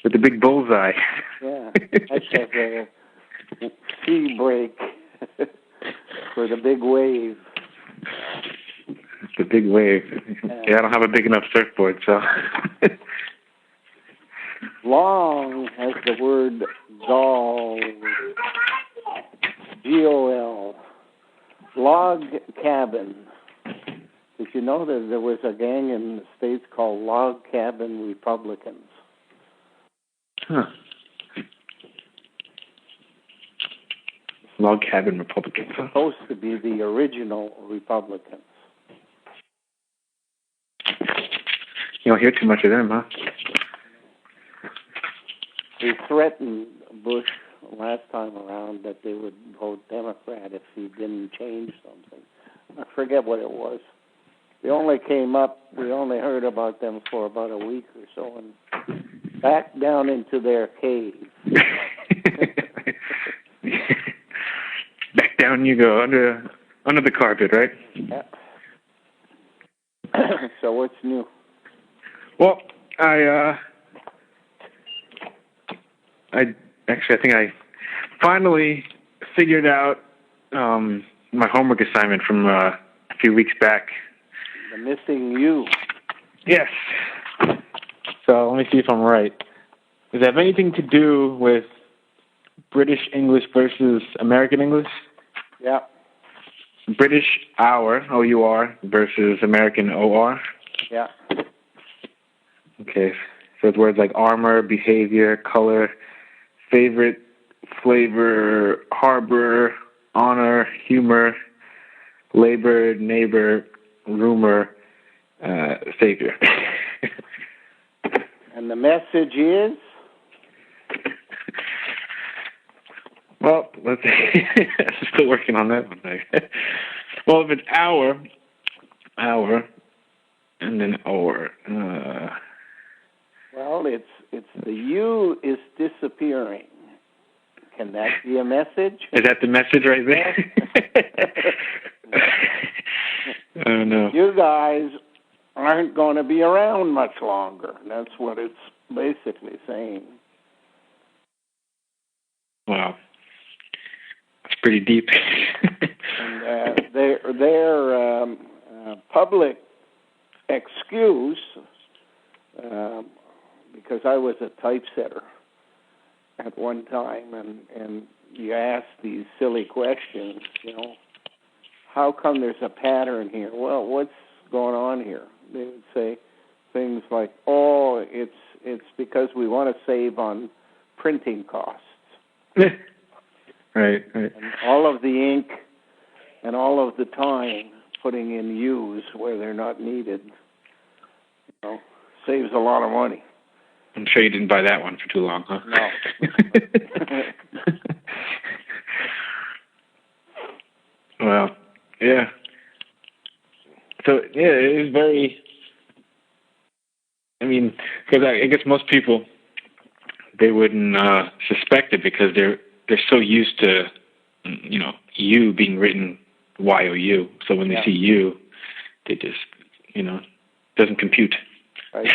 With the big bullseye. Yeah, that's a sea break for the big wave. The big wave. Yeah, I don't have a big enough surfboard, so. Long has the word gol, G-O-L, log cabin. Did you know that there was a gang in the States called Log Cabin Republicans? Huh. Log Cabin Republicans. Supposed to be the original Republicans. You don't hear too much of them, huh? They threatened Bush last time around that they would vote Democrat if he didn't change something. I forget what it was. We only heard about them for about a week or so, and back down into their cave. Back down you go, under the carpet, right? Yeah. So what's new? Well, I think I finally figured out my homework assignment from a few weeks back. The missing you. Yes. So let me see if I'm right. Does it have anything to do with British English versus American English? Yeah. British hour, O-U-R, versus American O-R? Yeah. Okay. So it's words like armor, behavior, color, favorite, flavor, harbor, honor, humor, labor, neighbor, rumor, savior. And the message is? Well, let's see. I'm still working on that one. Well, if it's hour, and then or. Well, it's the you is disappearing. Can that be a message? Is that the message right there? Oh, no. You guys aren't going to be around much longer. That's what it's basically saying. Wow. That's pretty deep. And their public excuse, because I was a typesetter at one time, and you ask these silly questions, how come there's a pattern here? Well, what's going on here? They would say things like, oh, it's because we want to save on printing costs. Right. And all of the ink and all of the time putting in U's where they're not needed, saves a lot of money. I'm sure you didn't buy that one for too long, huh? No. Well, yeah. So, yeah, it is very, because I guess most people, they wouldn't suspect it because they're so used to, you being written Y-O-U. So when they see you, they just, doesn't compute. Right.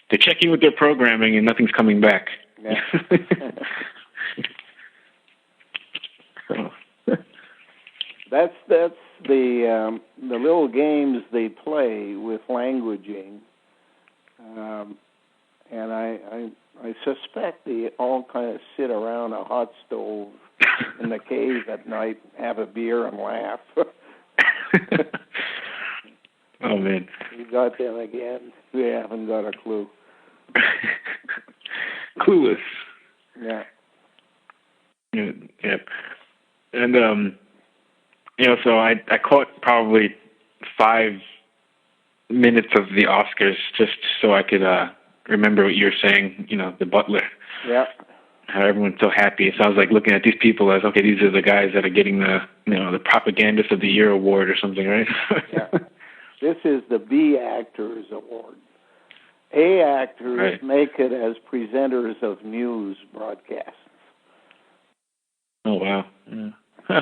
They're checking with their programming and nothing's coming back. Yeah. So. That's the little games they play with languaging, and I suspect they all kind of sit around a hot stove in the cave at night, have a beer, and laugh. Oh man, You got them again. We haven't got a clue. Clueless. Yeah. Yep. And so I caught probably 5 minutes of the Oscars just so I could remember what you were saying. The Butler. Yeah. How everyone's so happy. So I was like looking at these people as, okay, these are the guys that are getting the the Propagandist of the Year award or something, right? Yeah. This is the B Actors Award. A actors make it as presenters of news broadcasts. Oh wow! Yeah. Huh.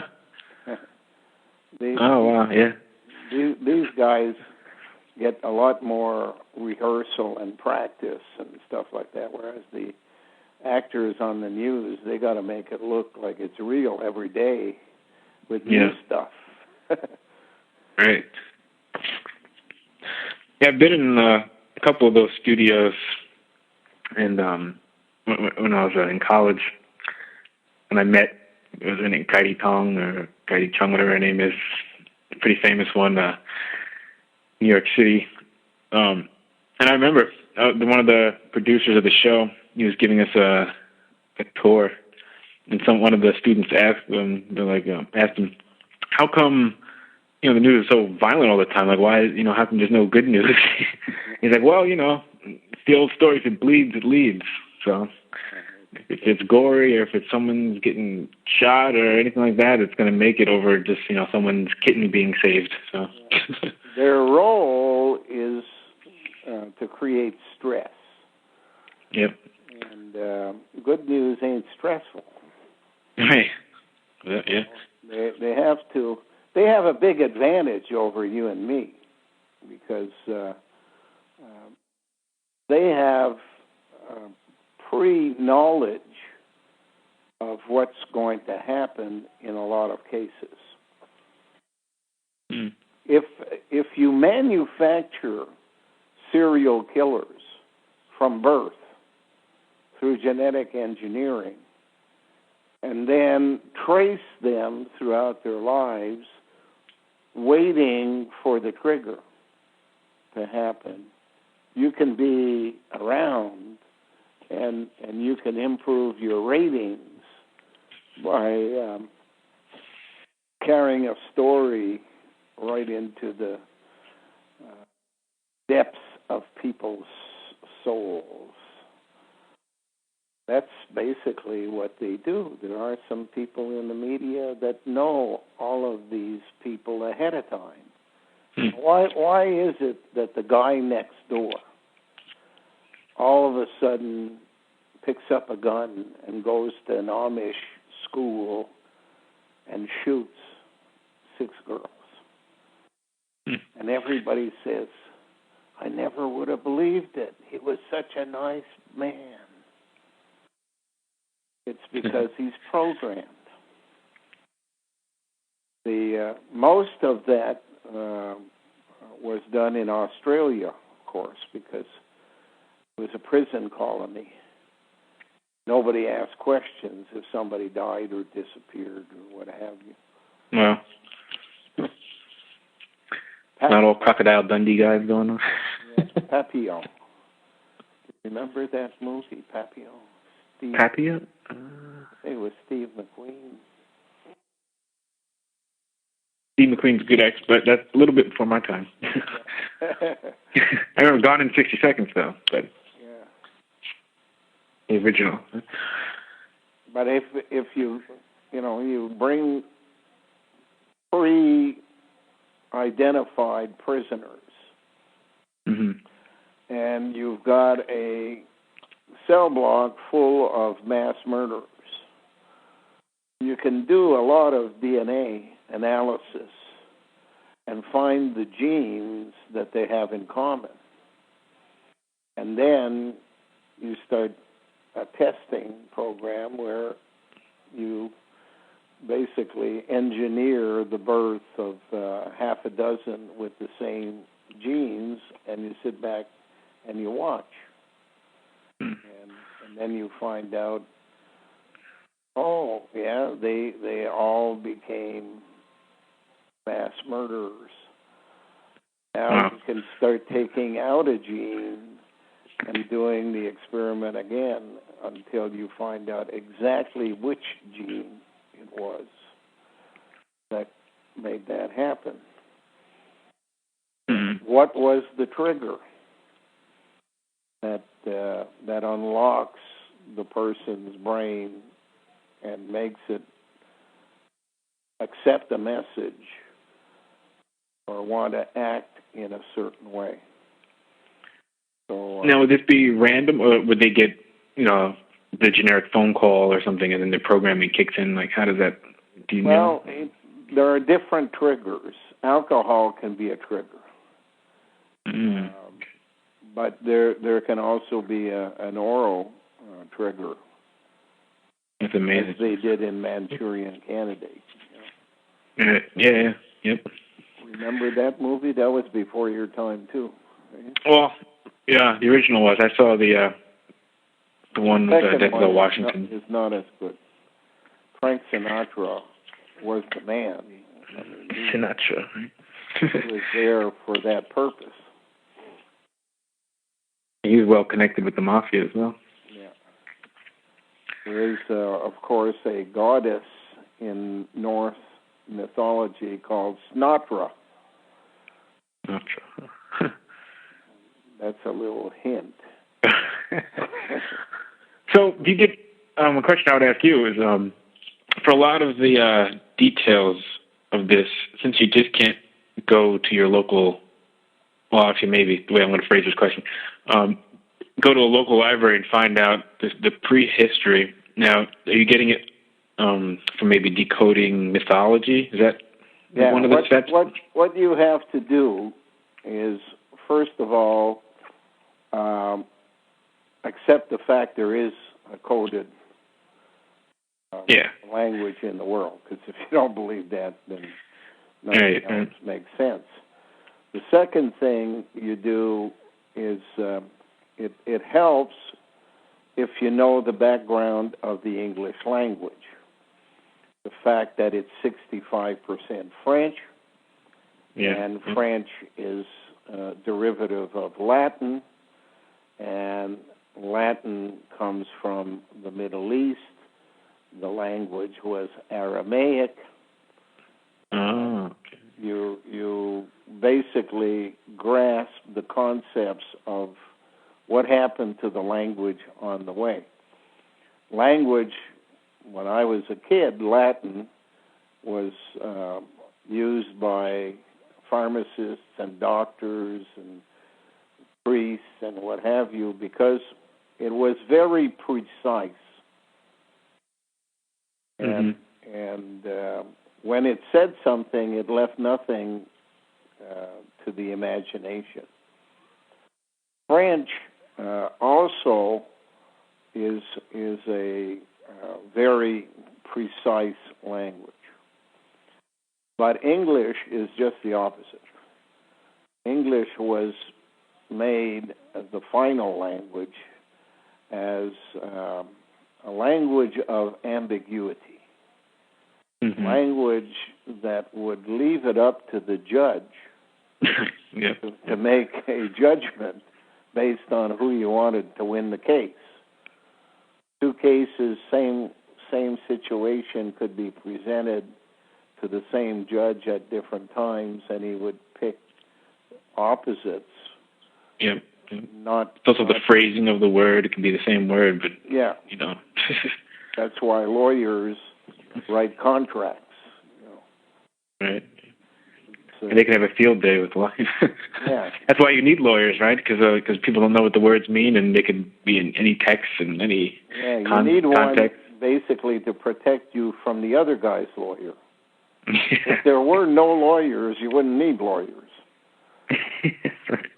These Yeah. These guys get a lot more rehearsal and practice and stuff like that, whereas the actors on the news, they got to make it look like it's real every day with new stuff. Right. Yeah, I've been in a couple of those studios, and when I was in college, and I met, it was her name, Kaidi Tong, or Kaidi Chung, whatever her name is, a pretty famous one, New York City. And I remember one of the producers of the show, he was giving us a tour, and one of the students asked him, asked him, how come, the news is so violent all the time? Like, why, how come there's no good news? He's like, well, it's the old story, if it bleeds, it leads. So if it's gory, or if it's someone's getting shot or anything like that, it's going to make it over just, someone's kitten being saved. So their role is to create stress. Yep. And good news ain't stressful. Right. Yeah. They have a big advantage over you and me, because they have pre-knowledge of what's going to happen in a lot of cases. Mm. If you manufacture serial killers from birth through genetic engineering, and then trace them throughout their lives, waiting for the trigger to happen, you can be around and you can improve your ratings by carrying a story right into the depths of people's souls. That's basically what they do. There are some people in the media that know all of these people ahead of time. Why is it that the guy next door all of a sudden picks up a gun and goes to an Amish school and shoots 6 girls? And everybody says, I never would have believed it. He was such a nice man. It's because he's programmed. Most of that was done in Australia, of course, because it was a prison colony. Nobody asked questions if somebody died or disappeared or what have you. Well, not all Crocodile Dundee guys going on. Papillon. Remember that movie, Papillon? Papillon? It was Steve McQueen. Steve McQueen's a good ex, but that's a little bit before my time. I remember Gone in 60 Seconds, though. But the original. But if you bring pre-identified prisoners, and you've got a cell block full of mass murderers, you can do a lot of DNA analysis and find the genes that they have in common. And then you start a testing program where you basically engineer the birth of half a dozen with the same genes, and you sit back and you watch. And then you find out, they all became mass murderers. Now you can start taking out a gene and doing the experiment again until you find out exactly which gene it was that made that happen. What was the trigger that unlocks the person's brain and makes it accept a message or want to act in a certain way? So now, would this be random, or would they get, the generic phone call or something, and then the programming kicks in? Like, how does that? Do you know? There are different triggers. Alcohol can be a trigger. Mm. But there can also be an oral trigger. That's amazing. As they did in Manchurian Candidate. Yeah. Yep. Remember that movie? That was before your time too. Right? Well, yeah, the original was. I saw the one with Denzel Washington. Is not as good. Frank Sinatra was the man. Sinatra. He was there for that purpose. He's well connected with the mafia as well. Yeah. There is, of course, a goddess in Norse mythology called Snotra. That's a little hint. So, do you get a question I would ask you is for a lot of the details of this, since you just can't go to your local, well, actually, maybe the way I'm going to phrase this question, go to a local library and find out the prehistory. Now, are you getting it from maybe decoding mythology? Is that one of the steps? What you have to do is, first of all, accept the fact there is a coded language in the world. Because if you don't believe that, then nothing else makes sense. The second thing you do is it helps if you know the background of the English language. The fact that it's 65% French, and French is a derivative of Latin, and Latin comes from the Middle East. The language was Aramaic. Oh, okay. You basically grasp the concepts of what happened to the language on the way. Language, when I was a kid, Latin was used by pharmacists and doctors and priests and what have you because it was very precise. And when it said something, it left nothing to the imagination. French also is a very precise language. But English is just the opposite. English was made as the final language as a language of ambiguity. Language that would leave it up to the judge to make a judgment based on who you wanted to win the case. Two cases, same situation could be presented to the same judge at different times, and he would pick opposites. Yep. Not it's also the phrasing of the word. It can be the same word, but you know. That's why lawyers write contracts. Right. And they can have a field day with life. That's why you need lawyers, right? Because people don't know what the words mean, and they can be in any text and any you need context. One basically to protect you from the other guy's lawyer. If there were no lawyers, you wouldn't need lawyers. Right.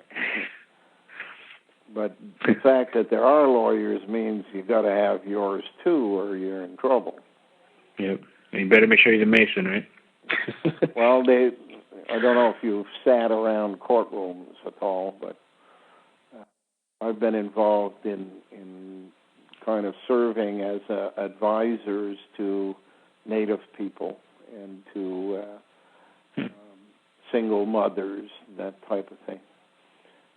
But the fact that there are lawyers means you got to have yours too, or you're in trouble. Yep. And you better make sure he's a Mason, right? Well, I don't know if you've sat around courtrooms at all, but I've been involved in kind of serving as advisors to Native people and to single mothers, that type of thing,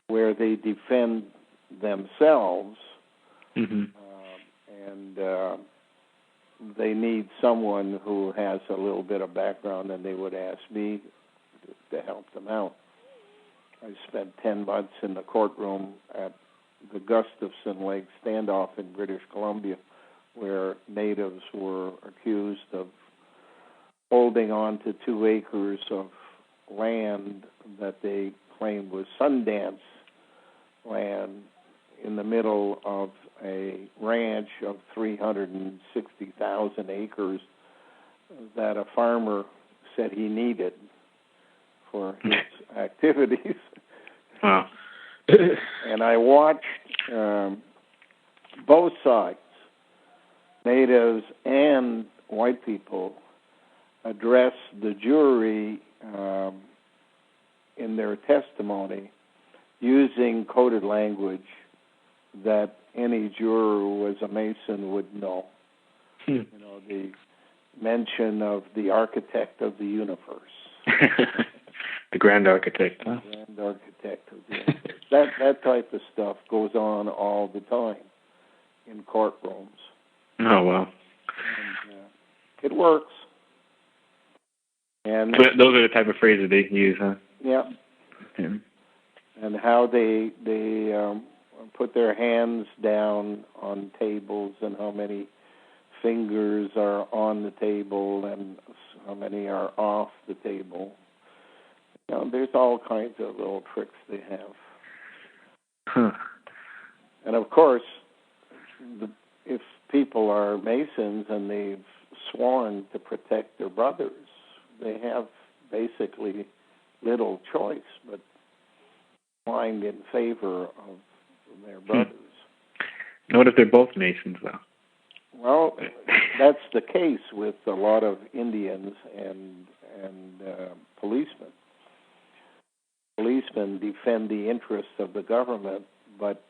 where they defend themselves and they need someone who has a little bit of background, and they would ask me to help them out. I spent 10 months in the courtroom at the Gustafson Lake standoff in British Columbia, where natives were accused of holding on to 2 acres of land that they claimed was Sundance land in the middle of a ranch of 360,000 acres that a farmer said he needed for his activities. Wow. And I watched both sides, natives and white people, address the jury in their testimony using coded language that any juror who was a Mason would know. You know, the mention of the architect of the universe. The grand architect, huh? The grand architect of the universe. That type of stuff goes on all the time in courtrooms. Oh, wow. And, it works. And But those are the type of phrases they use, huh? Yeah. Yeah. And how they put their hands down on tables and how many fingers are on the table and how many are off the table. You know, there's all kinds of little tricks they have. Huh. And of course, if people are Masons and they've sworn to protect their brothers, they have basically little choice but find in favor of their brothers. What if they're both Masons, though? Well, that's the case with a lot of Indians and policemen. Policemen defend the interests of the government, but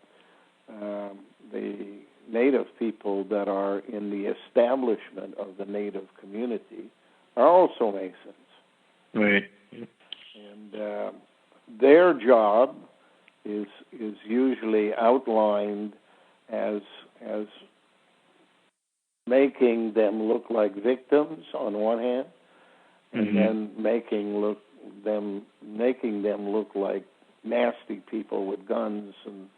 the native people that are in the establishment of the native community are also Masons. Right. And their job is usually outlined as making them look like victims on one hand, and then making them look like nasty people with guns and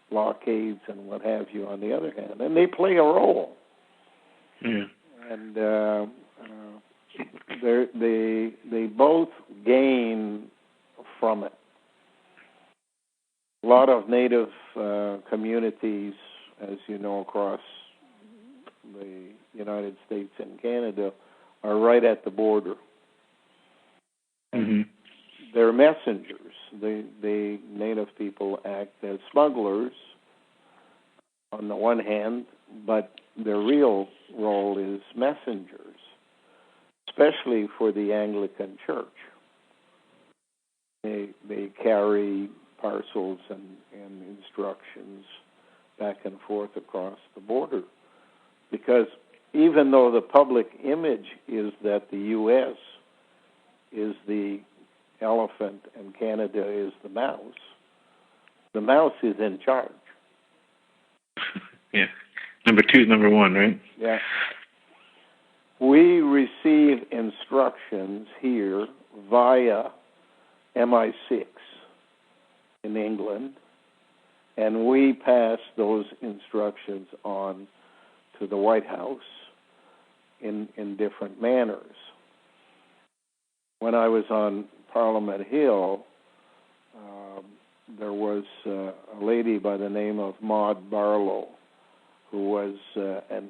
blockades and what have you on the other hand, and they play a role. Yeah. And they both gain from it. A lot of native communities, as you know, across the United States and Canada, are right at the border. They're messengers. The native people act as smugglers on the one hand, but their real role is messengers, especially for the Anglican Church. They carry parcels and instructions back and forth across the border, because even though the public image is that the U.S. is the elephant and Canada is the mouse is in charge. Yeah. Number 2 is number 1, right? Yeah. We receive instructions here via MI6 in England, and we pass those instructions on to the White House in different manners. When I was on Parliament Hill, there was a lady by the name of Maud Barlow, who was a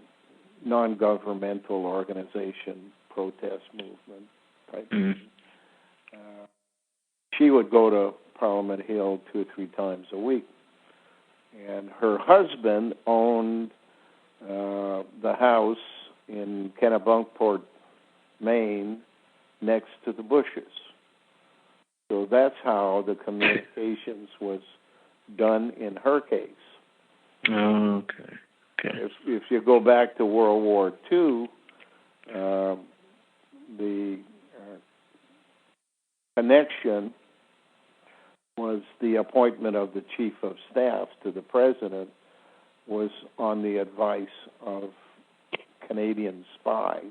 non-governmental organization, protest movement type. She would go to Parliament Hill 2 or 3 times a week. And her husband owned the house in Kennebunkport, Maine, next to the Bushes. So that's how the communications was done in her case. Oh, okay. If you go back to World War II, the connection was the appointment of the chief of staff to the president was on the advice of Canadian spies.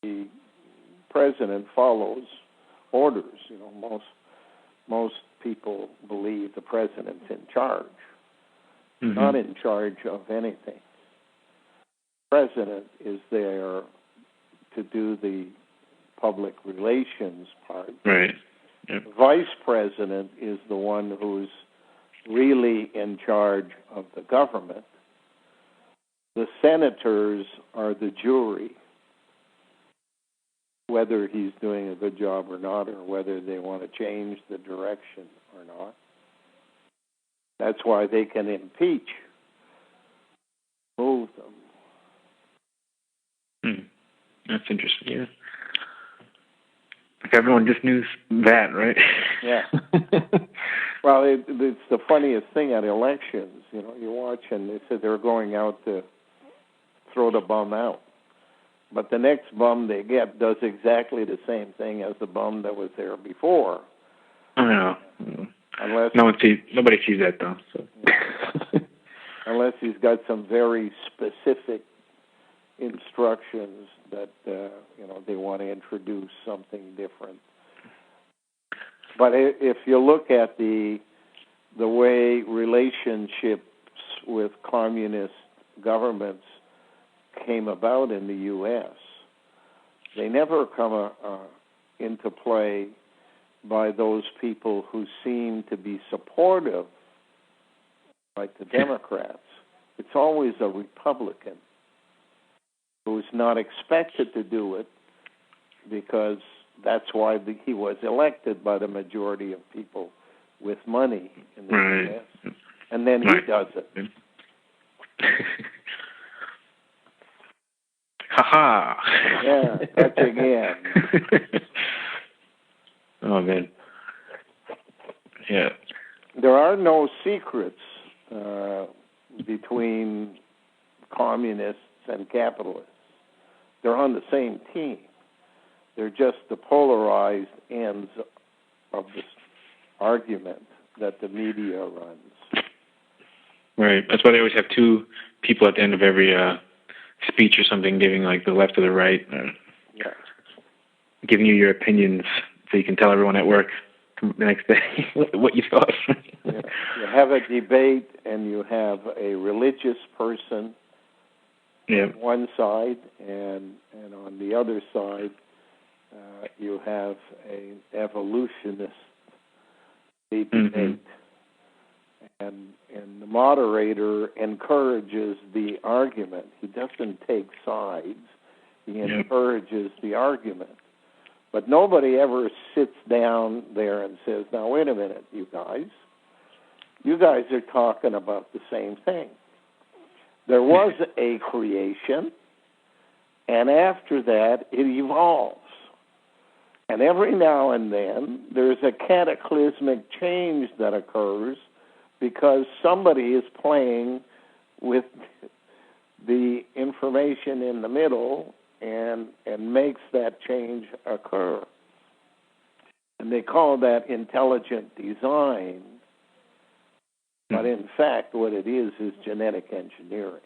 The president follows orders. You know, most people believe the president's in charge, not in charge of anything. The president is there to do the public relations part. Right. Yep. The vice president is the one who's really in charge of the government. The senators are the jury. whether he's doing a good job or not, or whether they want to change the direction or not. That's why they can impeach, move them. That's interesting, yeah. Like everyone just knew that, right? Yeah. Well, it's the funniest thing at elections. You know, you watch and they said they're going out to throw the bum out. But the next bum they get does exactly the same thing as the bum that was there before. I know. Unless nobody sees that though. So. Unless he's got some very specific instructions that they want to introduce something different. But if you look at the way relationships with communist governments came about in the U.S., they never come into play by those people who seem to be supportive, like the Democrats. It's always a Republican who's not expected to do it because that's why he was elected by the majority of people with money in the U.S. And then he does it. Ha-ha! Yeah, touch again. Oh, man. Yeah. There are no secrets between communists and capitalists. They're on the same team. They're just the polarized ends of this argument that the media runs. Right. That's why they always have two people at the end of every speech or something, giving like the left or the right, giving you your opinions so you can tell everyone at work the next day what you thought. You have a debate and you have a religious person on one side, and on the other side you have an evolutionist debate. And the moderator encourages the argument. He doesn't take sides. He encourages the argument. But nobody ever sits down there and says, now, wait a minute, you guys are talking about the same thing. There was a creation, and after that, it evolves. And every now and then, there's a cataclysmic change that occurs because somebody is playing with the information in the middle and makes that change occur. And they call that intelligent design. But in fact, what it is genetic engineering.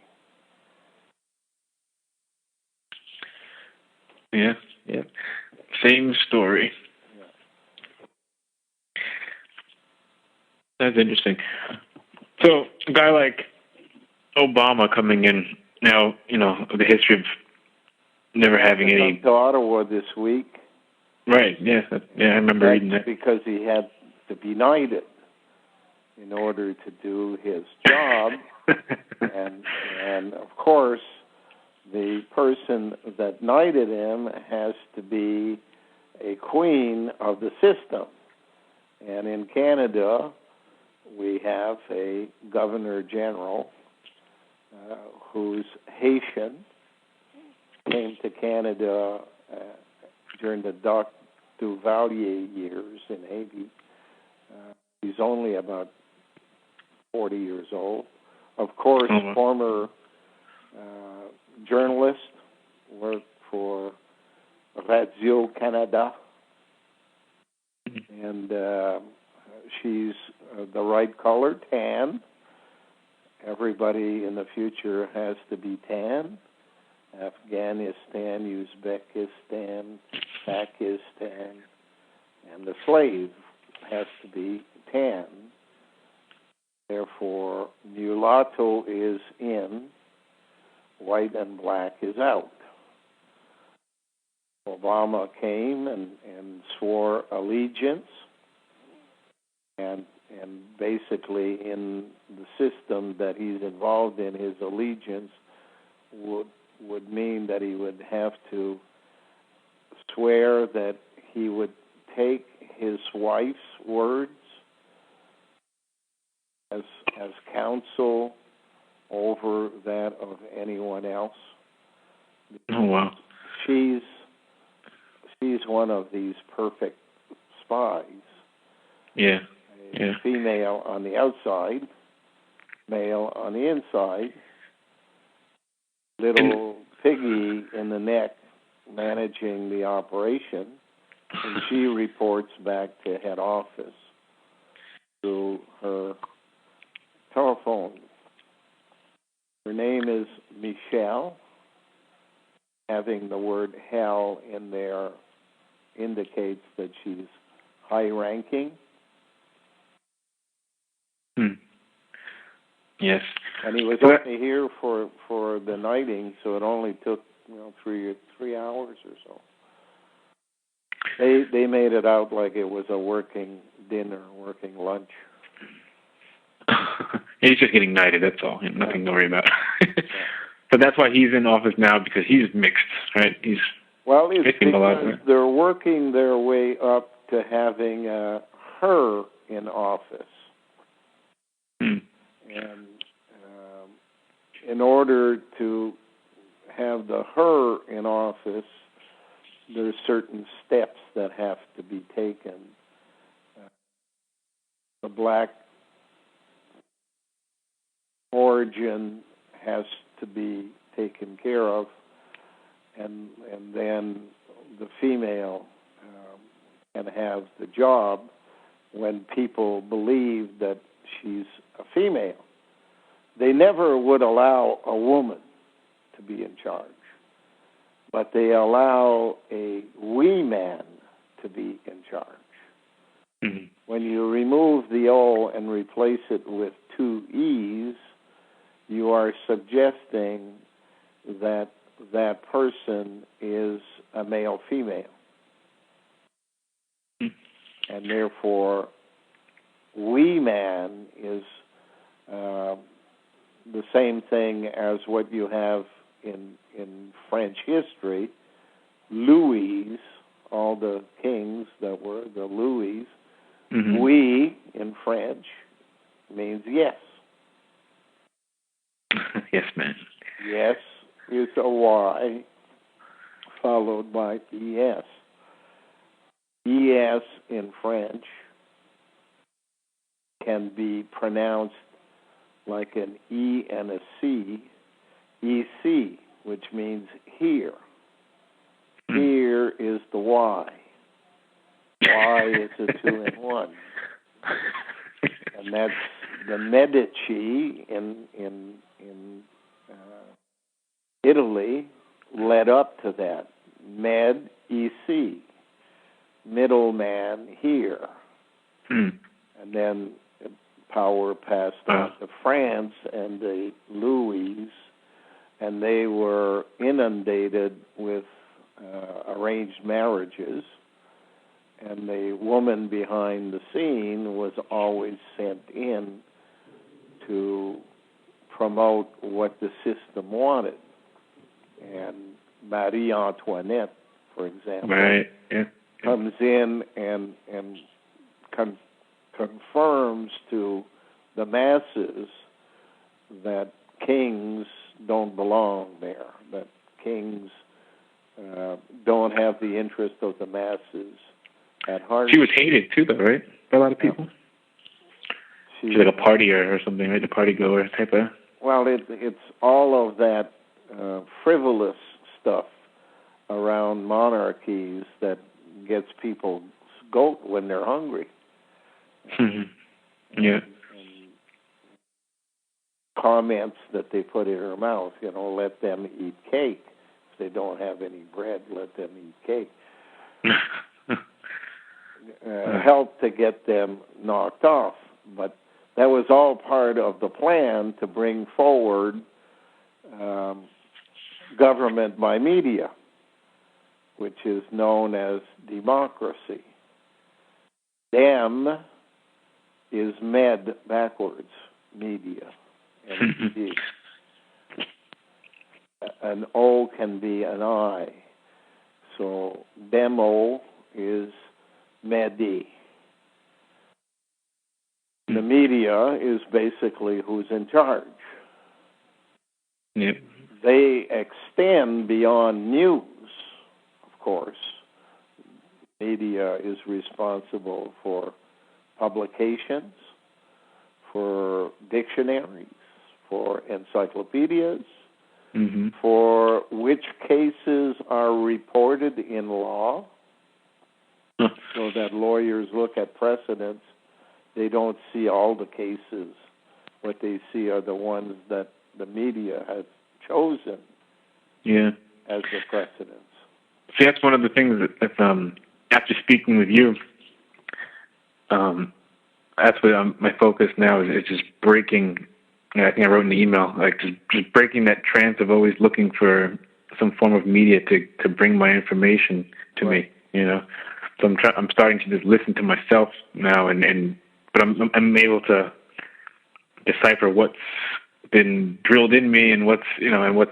Yeah. Same story. That's interesting. So a guy like Obama coming in now, the history of never having any. Come to Ottawa this week. Right. Yeah. I remember reading that. Because he had to be knighted in order to do his job, and of course, the person that knighted him has to be a queen of the system. And in Canada, we have a governor general who's Haitian, came to Canada during the Doc Duvalier years in Haiti. He's only about 40 years old. Of course, former journalist, worked for Radio Canada, and she's the right color, tan. Everybody in the future has to be tan. Afghanistan, Uzbekistan, Pakistan, and the slave has to be tan. Therefore, mulatto is in, white and black is out. Obama came and swore allegiance, and basically in the system that he's involved in, his allegiance would mean that he would have to swear that he would take his wife's words as counsel over that of anyone else. Oh, wow. She's one of these perfect spies. Yeah. A female on the outside, male on the inside, little piggy in the neck managing the operation, and she reports back to head office through her telephone. Her name is Michelle. Having the word hell in there indicates that she's high-ranking. Yes. And he was only here for the nighting, so it only took 3 hours or so. They made it out like it was a working dinner, working lunch. He's just getting knighted, that's all. Nothing to worry about. But that's why he's in office now, because he's mixed, right? It's because they're working their way up to having her in office. And in order to have the her in office, there's certain steps that have to be taken. The black origin has to be taken care of, and then the female can have the job when people believe that she's a female. They never would allow a woman to be in charge, but they allow a wee man to be in charge. Mm-hmm. When you remove the O and replace it with 2 E's, you are suggesting that that person is a male-female. Mm-hmm. And therefore, wee man is the same thing as what you have in French history. Louis, all the kings that were the Louis, mm-hmm. Oui in French means yes. Yes, man. Yes is a Y followed by ES. ES in French can be pronounced like an E and a C, EC, which means here. Here is the Y. Y is a 2-in-1. And that's the Medici in Italy led up to that. Med, EC, middleman here. And then power passed on to France and the Louis, and they were inundated with arranged marriages, and the woman behind the scene was always sent in to promote what the system wanted. And Marie Antoinette, for example, comes in and confirms to the masses that kings don't belong there, that kings don't have the interest of the masses at heart. She was hated too, though, right? By a lot of people. She's like a partier or something, right? A party goer type of. Well, it's all of that frivolous stuff around monarchies that gets people goat when they're hungry. Mm-hmm. Yeah. And comments that they put in her mouth, let them eat cake. If they don't have any bread, let them eat cake. Help to get them knocked off. But that was all part of the plan to bring forward government by media, which is known as democracy. Dem is med backwards, media. M-E-D. An O can be an I. So demo is MEDI. The media is basically who's in charge. Yep. They extend beyond news, of course. Media is responsible for publications, for dictionaries, for encyclopedias, for which cases are reported in law, so that lawyers look at precedents. They don't see all the cases. What they see are the ones that the media has chosen as the precedents. See, that's one of the things that after speaking with you, that's what my focus now is just breaking. I think I wrote in the email, like just breaking that trance of always looking for some form of media to bring my information to me. So I'm starting to just listen to myself now, but I'm able to decipher what's been drilled in me and what's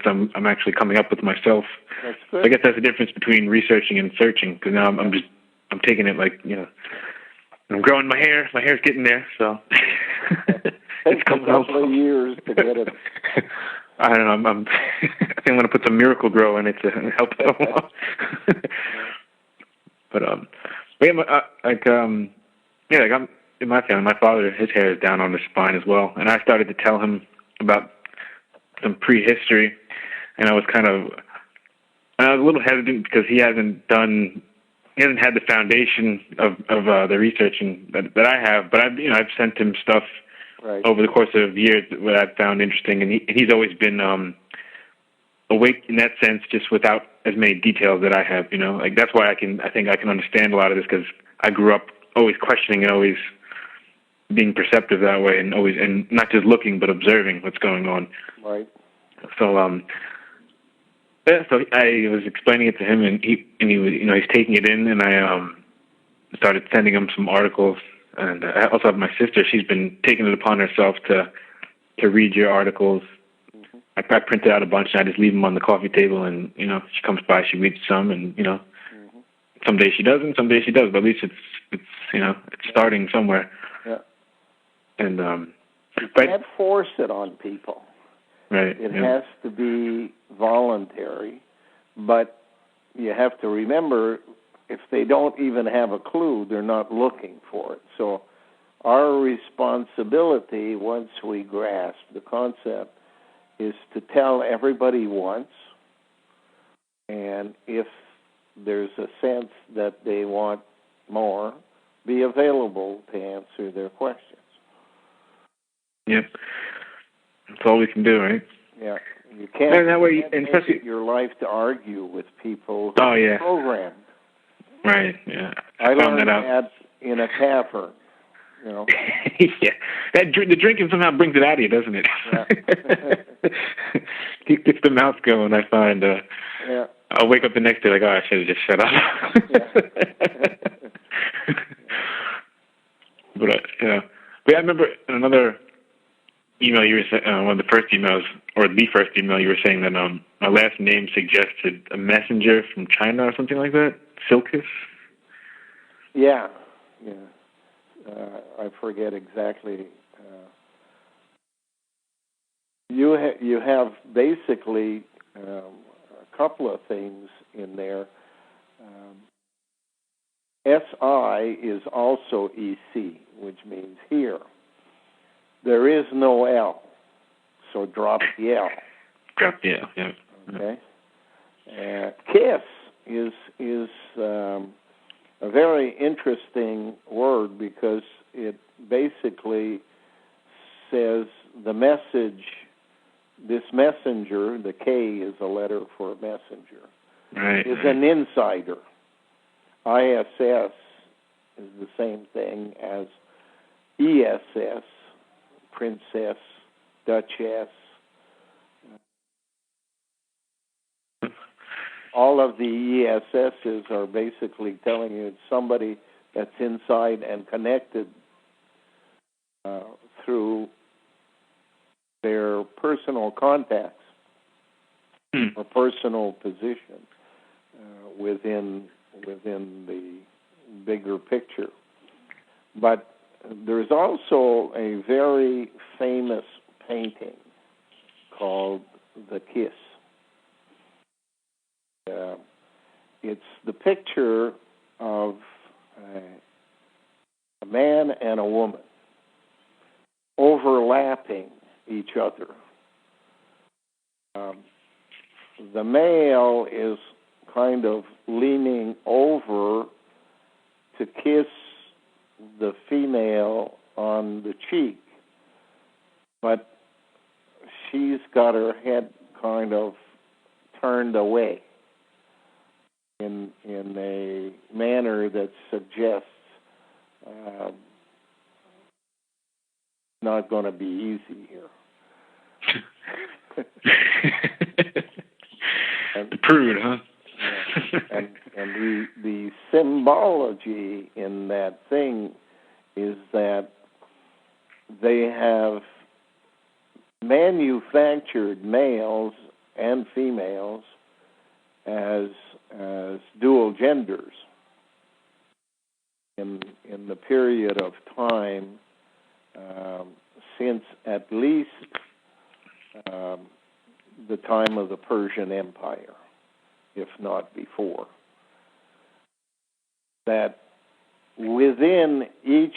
I'm actually coming up with myself. That's good. So I guess that's the difference between researching and searching, because now I'm taking it like I'm growing my hair. My hair's getting there, so it's coming up. A couple of years to get it. I don't know. I think I'm going to put some Miracle Grow in it to help it along. But I'm in my family. My father, his hair is down on his spine as well, and I started to tell him about some prehistory, and I was a little hesitant because he hasn't had the foundation of the researching that I have, but I've sent him stuff over the course of years that I've found interesting, and he's always been awake in that sense, just without as many details that I have. Like that's why I think I can understand a lot of this, because I grew up always questioning and always being perceptive that way, and not just looking but observing what's going on. Right. So so I was explaining it to him, and he was, he's taking it in, and I started sending him some articles. And I also have my sister. She's been taking it upon herself to read your articles. Mm-hmm. I printed out a bunch, and I just leave them on the coffee table, and she comes by, she reads some, and mm-hmm. Some days she doesn't, some days she does. But at least it's starting somewhere. Yeah. And you can't force it on people. Right. It has to be voluntary, but you have to remember, if they don't even have a clue, they're not looking for it. So our responsibility, once we grasp the concept, is to tell everybody once, and if there's a sense that they want more, be available to answer their questions. Yep. That's all we can do, right? Yeah. You can't, that way, you can't make it your life to argue with people who are programmed. Right, yeah. I learned that in a tavern, Yeah. The drinking somehow brings it out of you, doesn't it? Yeah. Gets the mouth going, I find. Yeah. I'll wake up the next day like, I should have just shut up. Yeah. But I remember in another email you were saying, one of the first emails, or the first email, you were saying that my last name suggested a messenger from China or something like that? Silkus? Yeah. I forget exactly. You have basically a couple of things in there. SI is also EC, which means here. There is no L, so drop the L. Drop the L, yeah. Okay. KISS is a very interesting word, because it basically says the message, this messenger, the K is a letter for a messenger, is an insider. ISS is the same thing as ESS, princess, duchess. All of the ESSs are basically telling you it's somebody that's inside and connected through their personal contacts or personal position. within the bigger picture. But there's also a very famous painting called The Kiss. It's the picture of a man and a woman overlapping each other. The male is kind of leaning over to kiss the female on the cheek, but she's got her head kind of turned away in a manner that suggests not going to be easy here. The prude, huh? and the symbology in that thing is that they have manufactured males and females as dual genders in the period of time since at least the time of the Persian Empire, if not before. That within each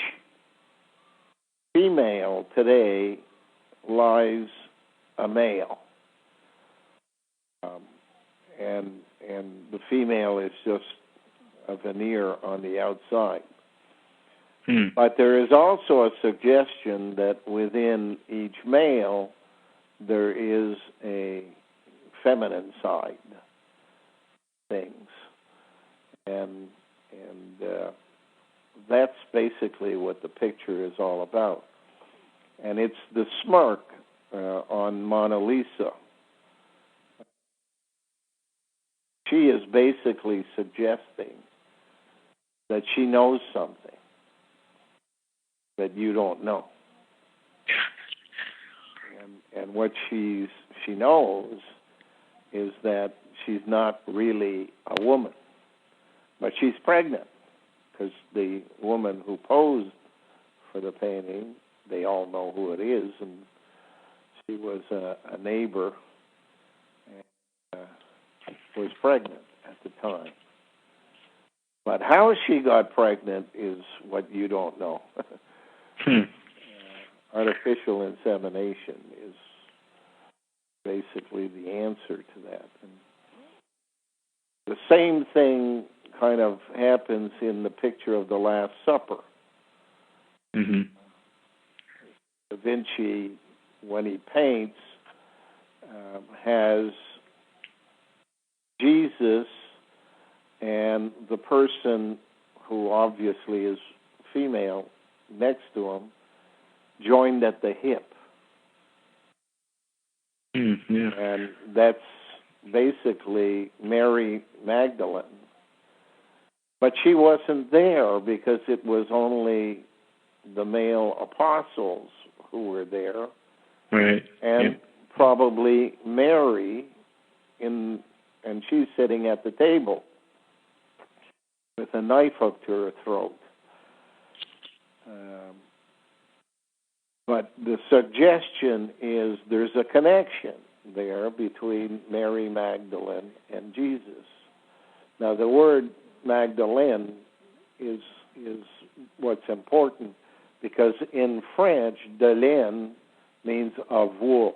female today lies a male, and the female is just a veneer on the outside. But there is also a suggestion that within each male there is a feminine side of things, and that's basically what the picture is all about. And it's the smirk on Mona Lisa. She is basically suggesting that she knows something that you don't know. And what she knows is that she's not really a woman, but she's pregnant, because the woman who posed for the painting, they all know who it is, and she was a neighbor and was pregnant at the time. But how she got pregnant is what you don't know. Artificial insemination is basically the answer to that. And the same thing kind of happens in the picture of the Last Supper. Mm-hmm. Da Vinci, when he paints, has Jesus and the person who obviously is female next to him joined at the hip. Yeah. And that's basically Mary Magdalene. But she wasn't there because it was only the male apostles who were there. Right. And probably Mary, and she's sitting at the table with a knife hooked to her throat. But the suggestion is there's a connection there between Mary Magdalene and Jesus. Now, the word Magdalene is what's important, because in French, de laine means of wool.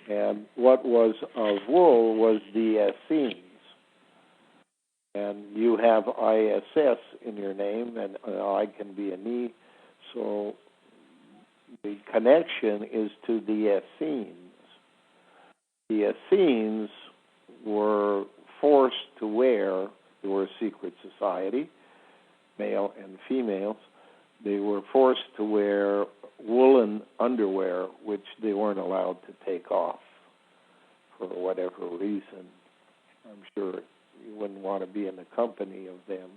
And what was of wool was the Essenes. And you have ISS in your name, and I can be an E, so the connection is to the Essenes. The Essenes were forced to wear, they were a secret society, male and females, they were forced to wear woolen underwear, which they weren't allowed to take off for whatever reason. I'm sure you wouldn't want to be in the company of them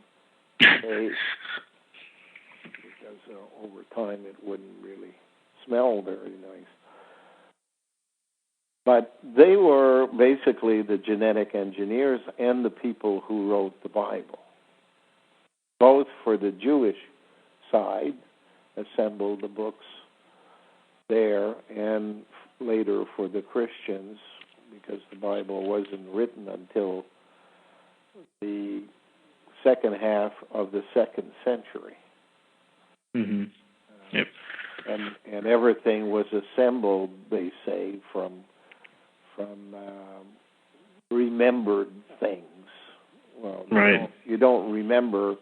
today, because over time it wouldn't really smell very nice. But they were basically the genetic engineers and the people who wrote the Bible, both for the Jewish side, assembled the books there, and later for the Christians, because the Bible wasn't written until the second half of the 2nd century. Mm-hmm. Yep. And everything was assembled, they say, from remembered things. Well, right. You don't remember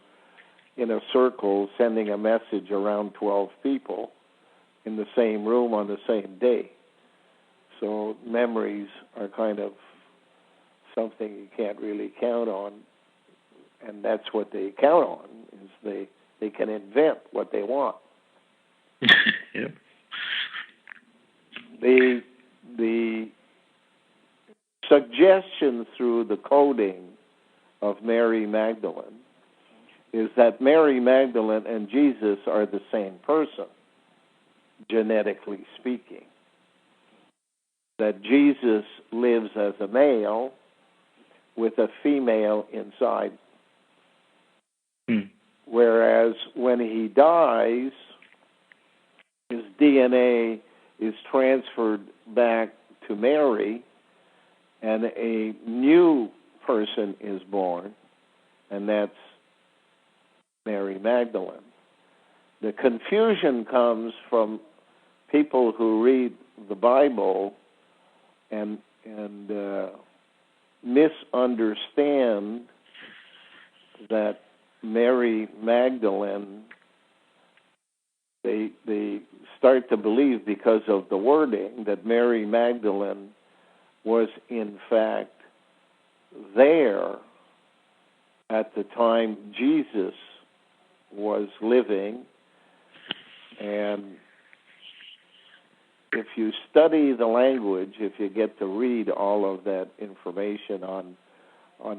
in a circle sending a message around 12 people in the same room on the same day. So memories are kind of something you can't really count on, and that's what they count on, is they can invent what they want. Yep. The suggestion through the coding of Mary Magdalene is that Mary Magdalene and Jesus are the same person, genetically speaking. That Jesus lives as a male with a female inside. Whereas when he dies, his DNA is transferred back to Mary, and a new person is born, and that's Mary Magdalene. The confusion comes from people who read the Bible and misunderstand that Mary Magdalene, they start to believe, because of the wording, that Mary Magdalene was in fact there at the time Jesus was living. And if you study the language, if you get to read all of that information on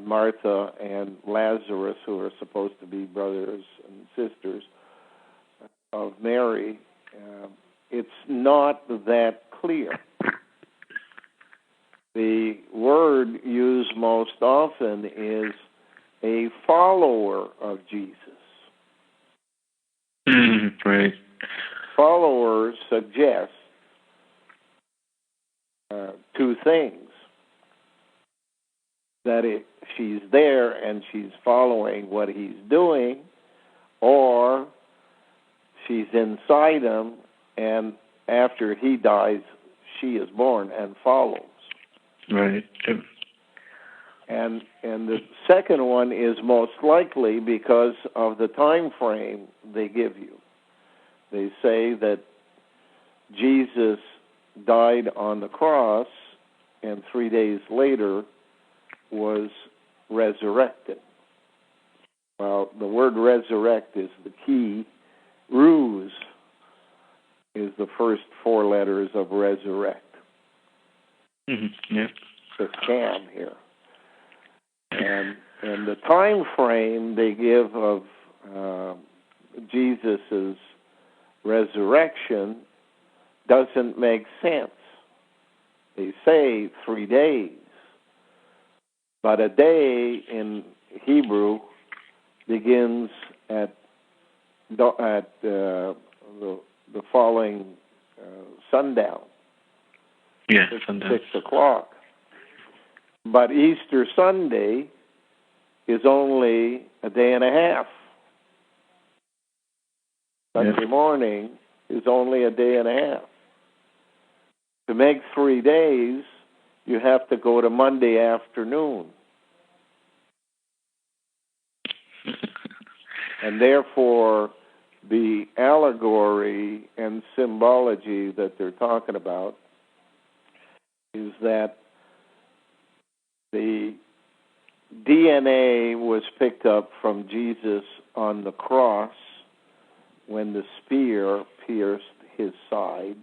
Martha and Lazarus, who are supposed to be brothers and sisters of Mary, it's not that clear. The word used most often is a follower of Jesus. Right. Follower suggests two things. That she's there and she's following what he's doing, or she's inside him, and after he dies, she is born and follows. Right. Yep. And the second one is most likely because of the time frame they give you. They say that Jesus died on the cross, and 3 days later was resurrected. Well, the word resurrect is the key. Ruse is the first 4 letters of resurrect. Yeah. The can here. And the time frame they give of Jesus' resurrection doesn't make sense. They say 3 days. But a day in Hebrew begins at the following sundown. Yeah, It's sundown. 6 o'clock. But Easter Sunday is only a day and a half. Sunday morning is only a day and a half. To make 3 days, you have to go to Monday afternoon. And therefore, the allegory and symbology that they're talking about is that the DNA was picked up from Jesus on the cross when the spear pierced his side.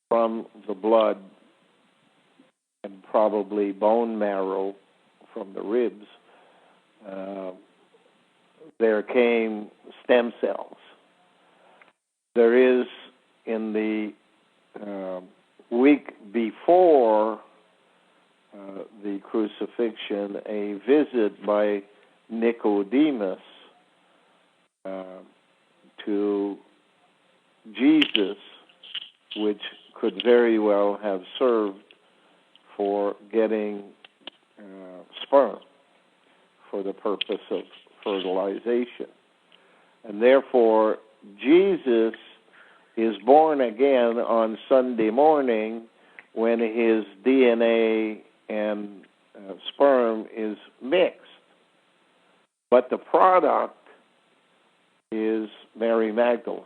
From the blood and probably bone marrow from the ribs, there came stem cells. There is in the week before the crucifixion, a visit by Nicodemus to Jesus, which could very well have served for getting sperm for the purpose of fertilization. And therefore, Jesus is born again on Sunday morning when his DNA and sperm is mixed. But the product is Mary Magdalene,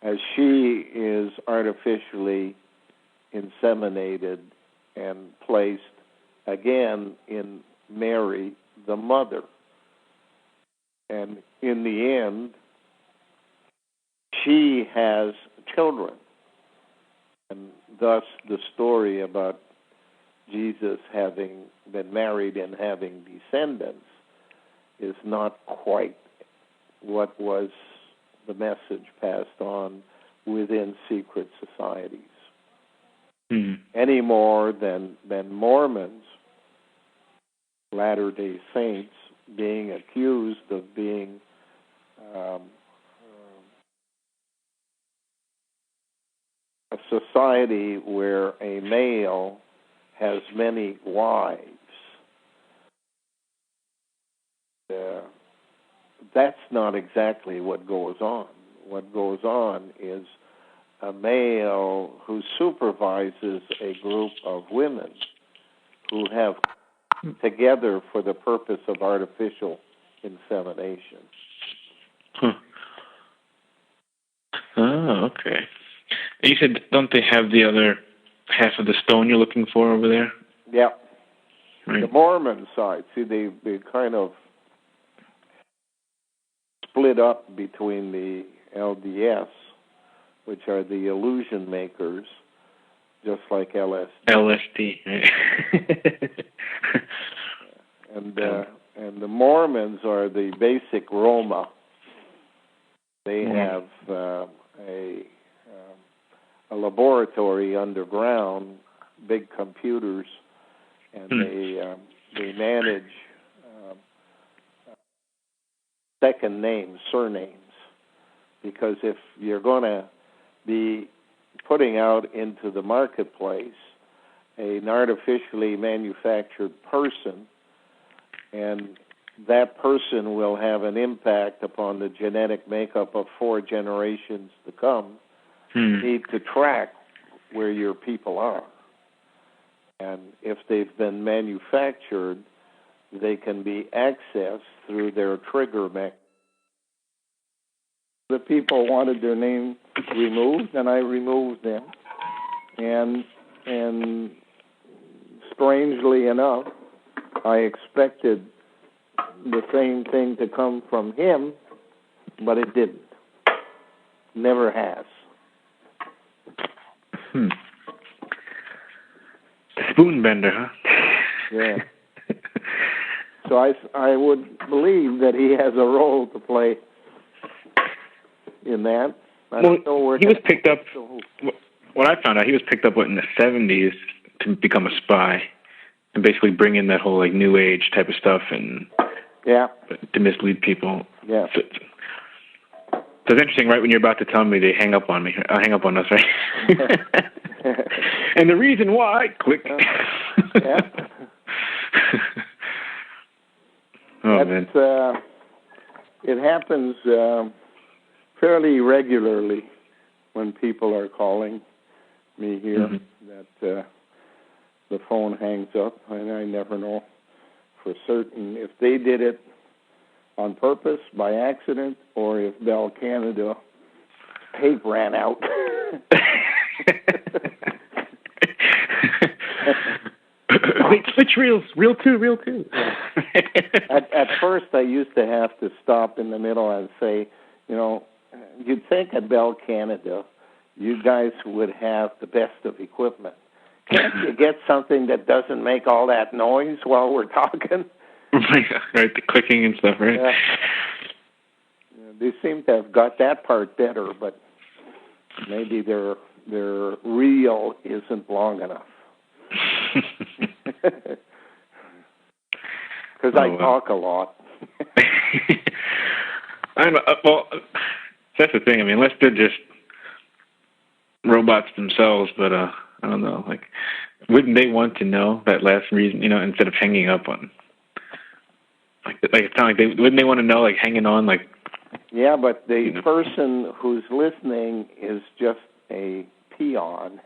as she is artificially inseminated and placed again in Mary, the mother. And in the end, she has children. And thus the story about Jesus having been married and having descendants is not quite what was the message passed on within secret societies. Any more than Mormons, Latter-day Saints, being accused of being a society where a male has many wives. That's not exactly what goes on. What goes on is a male who supervises a group of women who have together for the purpose of artificial insemination. Oh, okay. You said, don't they have the other half of the stone you're looking for over there? Yeah. Right. The Mormon side, see, they kind of split up between the LDS, which are the illusion makers, just like LSD. LSD, right? And the Mormons are the basic Roma. They have a laboratory underground, big computers, and they manage second names, surnames, because if you're going to be putting out into the marketplace an artificially manufactured person, and that person will have an impact upon the genetic makeup of 4 generations to come, you need to track where your people are. And if they've been manufactured, they can be accessed through their trigger mechanism. The people wanted their name removed, and I removed them. And strangely enough, I expected the same thing to come from him, but it didn't. Never has. Spoonbender, huh? Yeah. So I would believe that he has a role to play in that. He was picked up. What I found out, he was picked up in the 70s to become a spy and basically bring in that whole like New Age type of stuff and to mislead people. Yeah. So it's interesting, right when you're about to tell me, they hang up on me. Hang up on us, right? And the reason why, click. Yeah. Oh, man. It happens fairly regularly when people are calling me here that the phone hangs up, and I never know for certain if they did it on purpose, by accident, or if Bell Canada tape ran out. Which reels? Reel 2. At first, I used to have to stop in the middle and say, you'd think at Bell Canada, you guys would have the best of equipment. Can't you get something that doesn't make all that noise while we're talking? Right, the clicking and stuff, right? Yeah. They seem to have got that part better, but maybe they're their reel isn't long enough. Because I talk a lot. I know. Well, that's the thing. I mean, unless they're just robots themselves, but I don't know. Like, wouldn't they want to know that last reason? Instead of hanging up on. Like it's kind of like wouldn't they want to know, like hanging on, like. Yeah, but the person who's listening is just a peon.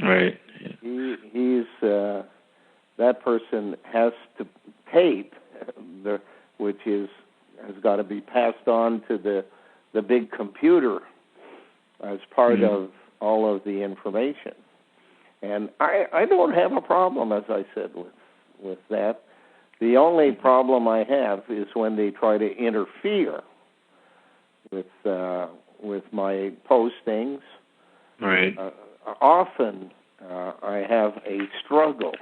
Right. Yeah. He's that person has to tape, which has got to be passed on to the big computer as part of all of the information. And I don't have a problem, as I said, with that. The only problem I have is when they try to interfere with my postings. Right. Often I have a struggle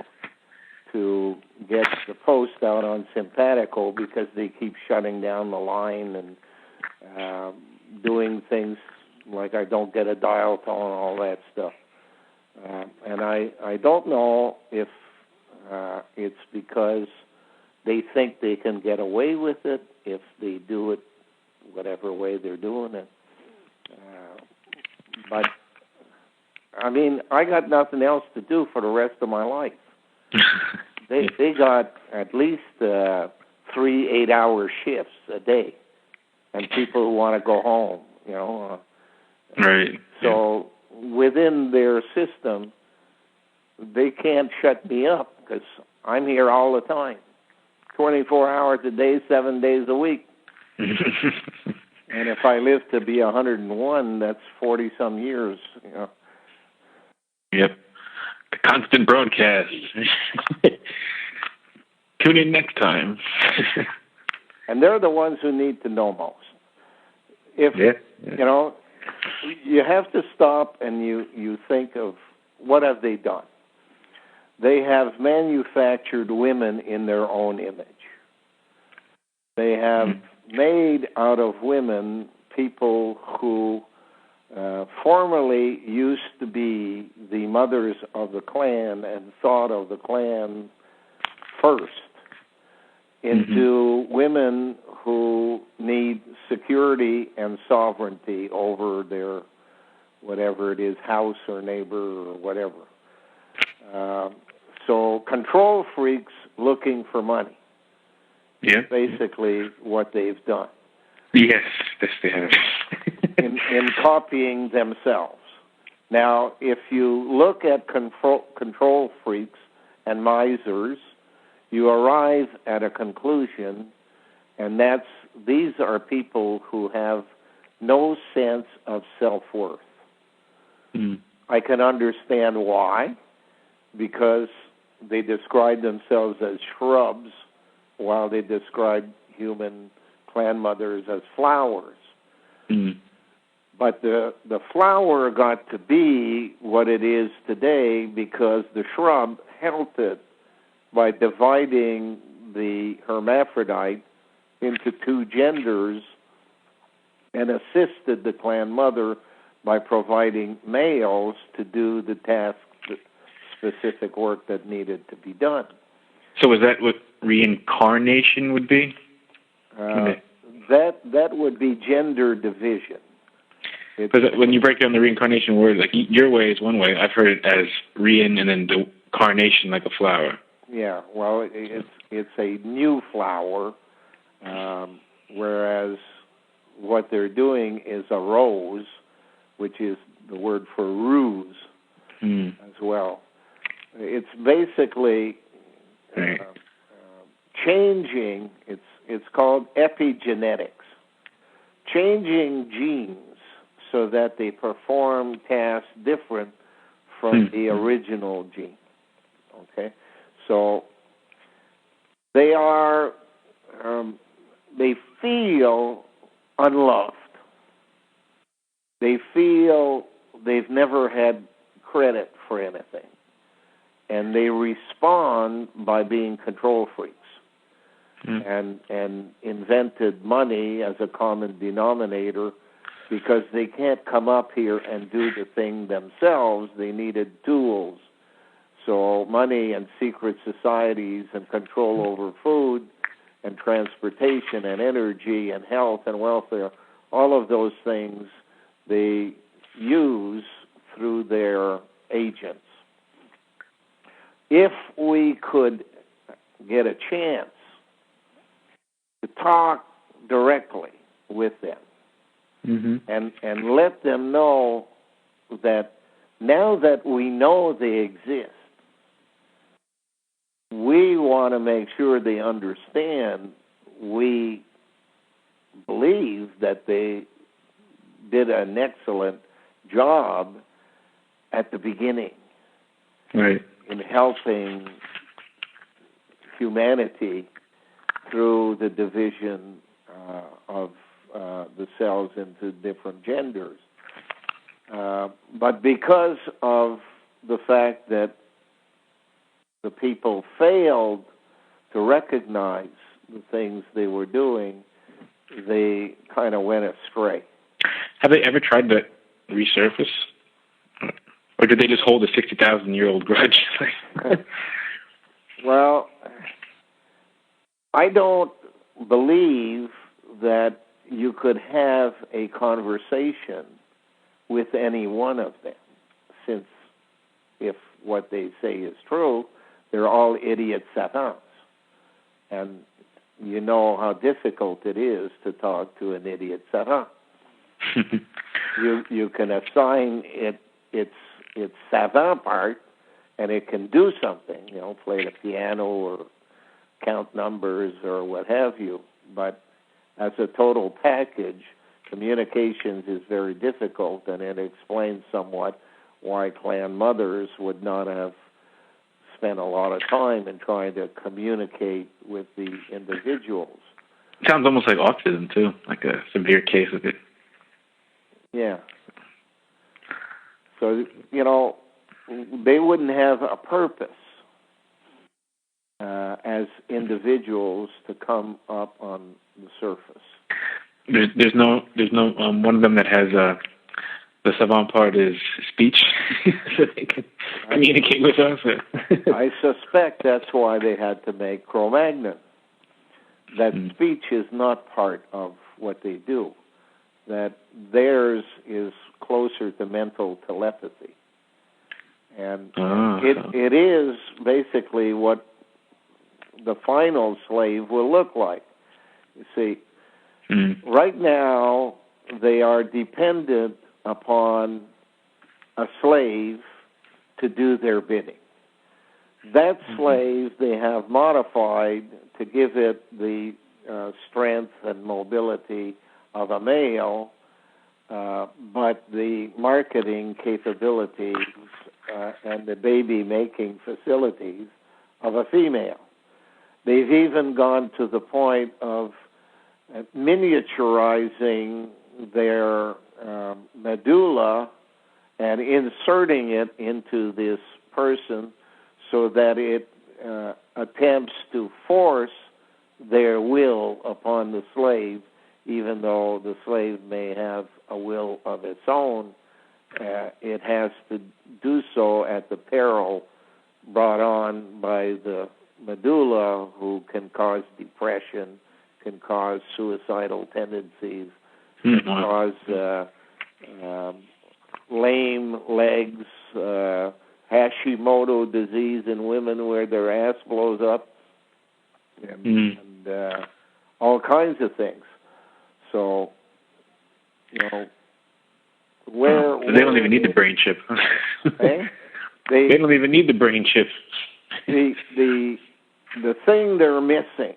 to get the post out on Simpatico because they keep shutting down the line and doing things like I don't get a dial tone, all that stuff. And I don't know if it's because they think they can get away with it if they do it whatever way they're doing it. But, I mean, I got nothing else to do for the rest of my life. They got at least 3 8-hour shifts a day, and people who want to go home, Right. So within their system, they can't shut me up because I'm here all the time, 24 hours a day, 7 days a week. And if I live to be 101, that's 40-some years. Yep. The constant broadcast. Tune in next time. And they're the ones who need to know most. If you have to stop and you think of what have they done. They have manufactured women in their own image. They have made out of women people who formerly used to be the mothers of the clan and thought of the clan first into women who need security and sovereignty over their whatever it is, house or neighbor or whatever. So control freaks looking for money. Yeah. Basically what they've done. Yes, they have. in copying themselves. Now, if you look at control freaks and misers, you arrive at a conclusion, and these are people who have no sense of self-worth. I can understand why, because they describe themselves as shrubs while they describe human clan mothers as flowers. But the flower got to be what it is today because the shrub helped it by dividing the hermaphrodite into 2 genders and assisted the clan mother by providing males to do the task, the specific work that needed to be done. So is that what reincarnation would be? That would be gender division. Because when you break down the reincarnation word, like your way is one way. I've heard it as rein and then the carnation, like a flower. Yeah, well, it's a new flower, whereas what they're doing is a rose, which is the word for ruse as well. It's basically changing. It's called epigenetics. Changing genes so that they perform tasks different from the original gene. Okay? So they are, they feel unloved. They feel they've never had credit for anything. And they respond by being control freaks. And invented money as a common denominator because they can't come up here and do the thing themselves. They needed tools. So money and secret societies and control over food and transportation and energy and health and welfare, all of those things they use through their agents. If we could get a chance to talk directly with them, and let them know that now that we know they exist, we want to make sure they understand we believe that they did an excellent job at the beginning, right, in helping humanity through the division of the cells into different genders. But because of the fact that the people failed to recognize the things they were doing, they kind of went astray. Have they ever tried to resurface? Or did they just hold a 60,000-year-old grudge? Well, I don't believe that you could have a conversation with any one of them, since if what they say is true, they're all idiot savants. And you know how difficult it is to talk to an idiot savant. You can assign it its savant part, and it can do something, play the piano or count numbers or what have you. But as a total package, communications is very difficult, and it explains somewhat why clan mothers would not have spent a lot of time in trying to communicate with the individuals. It sounds almost like autism, too, like a severe case of it. Yeah. So, they wouldn't have a purpose as individuals to come up on the surface. There's no one of them that has the savant part is speech, so they can communicate with us. I suspect that's why they had to make Cro-Magnon. That speech is not part of what they do. That theirs is closer to mental telepathy. And it is basically what the final slave will look like. You see, right now they are dependent upon a slave to do their bidding. That slave they have modified to give it the strength and mobility of a male, but the marketing capabilities and the baby-making facilities of a female. They've even gone to the point of miniaturizing their medulla and inserting it into this person so that it attempts to force their will upon the slave, even though the slave may have a will of its own. It has to do so at the peril brought on by the medulla, who can cause depression, can cause suicidal tendencies, can cause lame legs, Hashimoto disease in women where their ass blows up, and all kinds of things. So, where they don't even need the brain chip. They don't even need the brain chip. The thing they're missing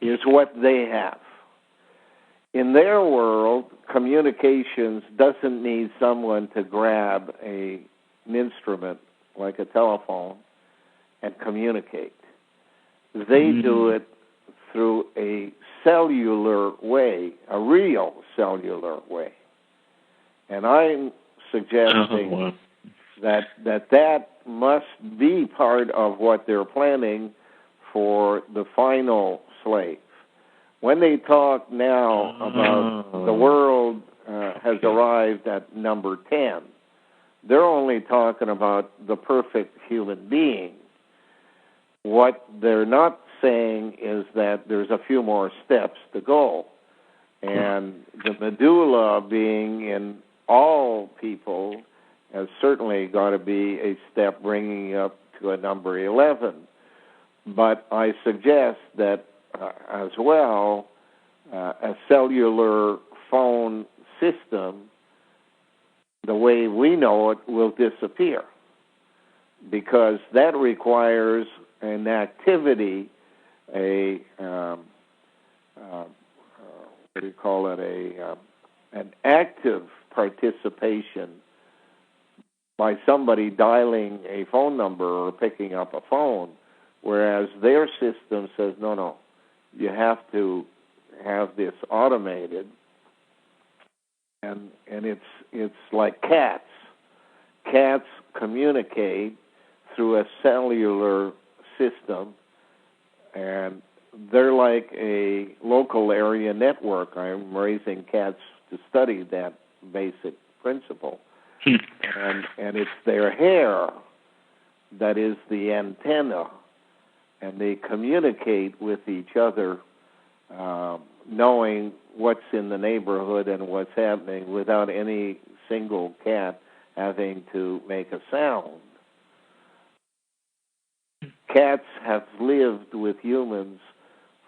is what they have. In their world, communications doesn't need someone to grab an instrument like a telephone and communicate. They do it through a cellular way, a real cellular way. And I'm suggesting that must be part of what they're planning for the final slave. When they talk now about the world has arrived at number 10. They're only talking about the perfect human being. What they're not saying is that there's a few more steps to go. And the medulla being in all people has certainly got to be a step bringing you up to a number 11. But I suggest that as well, a cellular phone system, the way we know it, will disappear, because that requires an activity, an active participation by somebody dialing a phone number or picking up a phone, whereas their system says, no, you have to have this automated. And it's like cats. Cats communicate through a cellular system, and they're like a local area network. I'm raising cats to study that basic principle. And it's their hair that is the antenna, and they communicate with each other, knowing what's in the neighborhood and what's happening without any single cat having to make a sound. Cats have lived with humans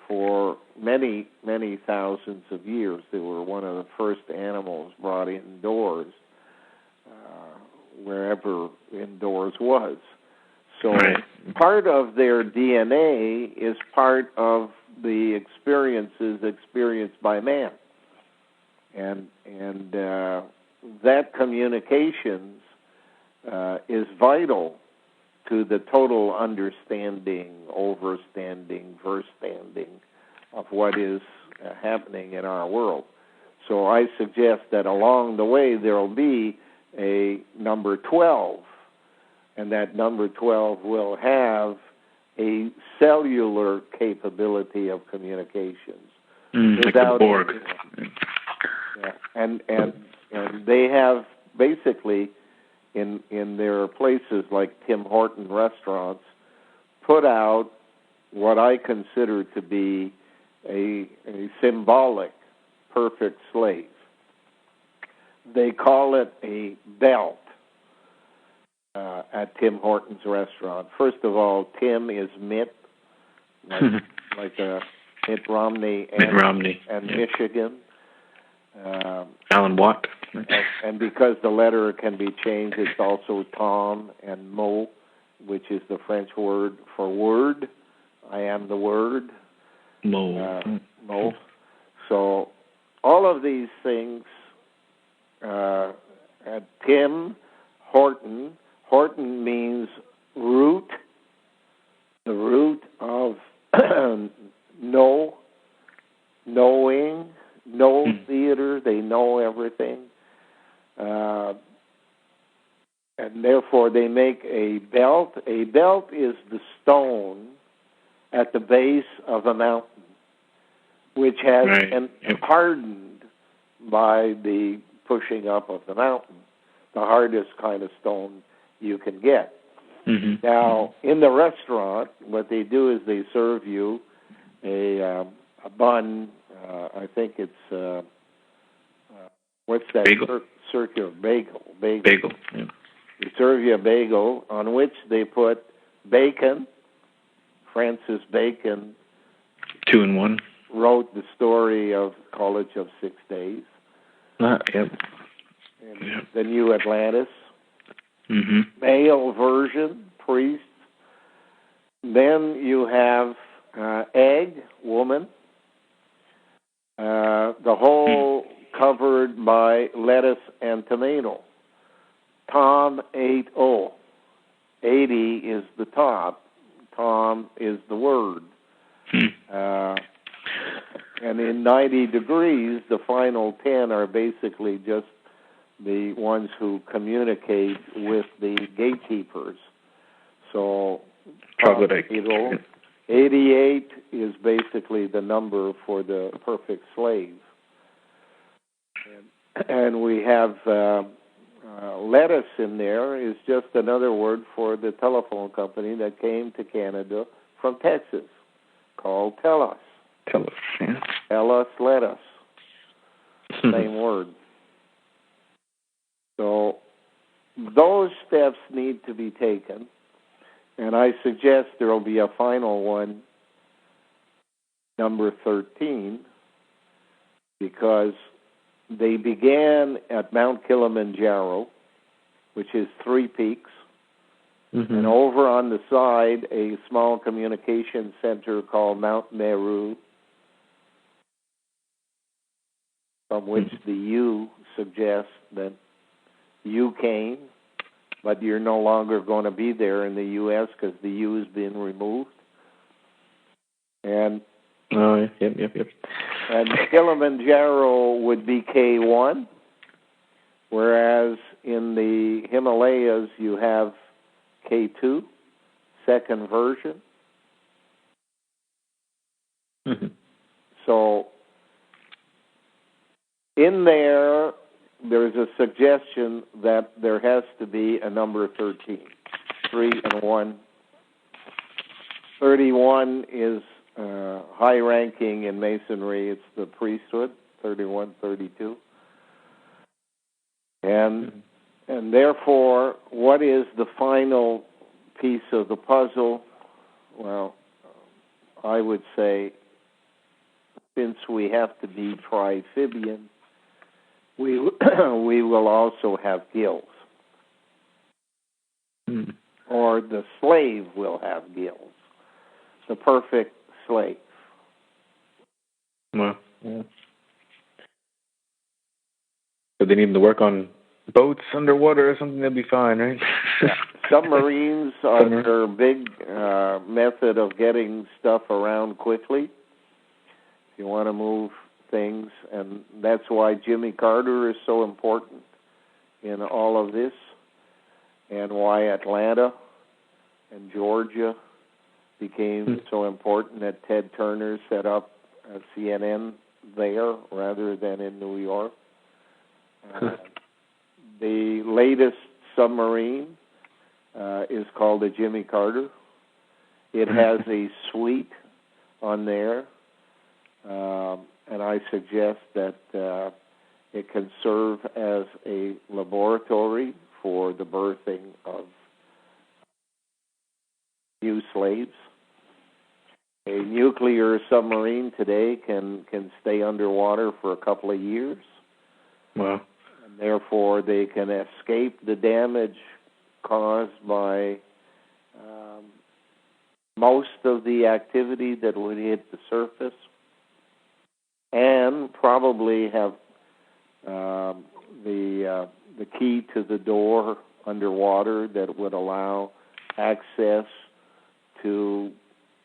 for many, many thousands of years. They were one of the first animals brought indoors, wherever indoors was. So part of their DNA is part of the experiences experienced by man. And that communications is vital to the total understanding, overstanding, verstanding of what is happening in our world. So I suggest that along the way there will be a number 12, and that number 12 will have a cellular capability of communications. Like the Borg. Yeah. And they have basically in their places like Tim Horton restaurants put out what I consider to be a symbolic perfect slave. They call it a belt at Tim Horton's restaurant. First of all, Tim is Mitt, like Mitt Romney and Michigan. Alan Watt. And because the letter can be changed, it's also Tom and Mo, which is the French word for word. I am the word. Mo. Mo. So all of these things, Tim Horton. Horton means root, the root of knowing, theater, they know everything. And therefore they make a belt. A belt is the stone at the base of a mountain, which has been hardened by the pushing up of the mountain, the hardest kind of stone you can get. Now, in the restaurant, what they do is they serve you a bun. I think it's what's that? Bagel. Circular bagel. Bagel. Yeah. They serve you a bagel on which they put bacon. Francis Bacon, 2-in-1, wrote the story of College of 6 Days. Yep. And the New Atlantis. Male version, priest. Then you have egg, woman. The whole covered by lettuce and tomato. Tom 80. 80 is the top. Tom is the word. And in 90 degrees, the final 10 are basically just the ones who communicate with the gatekeepers. So, 88 is basically the number for the perfect slave. And we have lettuce in there is just another word for the telephone company that came to Canada from Texas, called TELUS. TELUS, yeah. TELUS lettuce. Same word. So those steps need to be taken, and I suggest there will be a final one, number 13, because they began at Mount Kilimanjaro, which is 3 peaks, and over on the side, a small communication center called Mount Meru, from which the U suggests that you came, but you're no longer going to be there in the U.S. because the U has been removed. And yep. And Kilimanjaro would be K1, whereas in the Himalayas you have K2, second version. So in there's a suggestion that there has to be a number 13, 3 and 1. 31 is high ranking in Masonry. It's the priesthood, 31, 32. And therefore, what is the final piece of the puzzle? Well, I would say, since we have to be triphibian, we will also have gills. Or the slave will have gills. The perfect slave. Well, yeah. So they need to work on boats underwater or something, they'll be fine, right? Yeah. Submarines are their big method of getting stuff around quickly. If you want to move things, and that's why Jimmy Carter is so important in all of this, and why Atlanta and Georgia became so important that Ted Turner set up a CNN there rather than in New York. The latest submarine is called the Jimmy Carter. It has a suite on there, and I suggest that it can serve as a laboratory for the birthing of new slaves. A nuclear submarine today can stay underwater for a couple of years. Wow. And therefore, they can escape the damage caused by most of the activity that would hit the surface, and probably have the key to the door underwater that would allow access to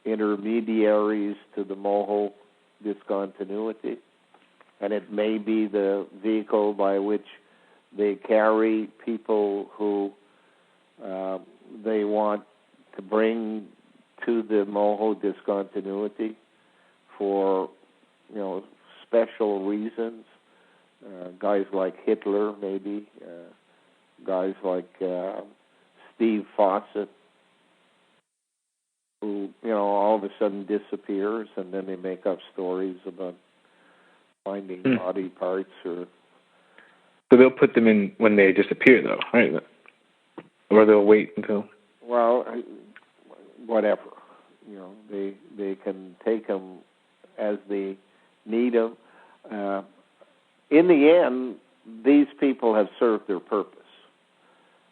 intermediaries to the Moho discontinuity. And it may be the vehicle by which they carry people who they want to bring to the Moho discontinuity for, special reasons. Guys like Hitler, maybe. Guys like Steve Fawcett, who, all of a sudden disappears, and then they make up stories about finding body parts or... So they'll put them in when they disappear, though, right? Or they'll wait until... Well, whatever. They can take them as they need them. In the end, these people have served their purpose.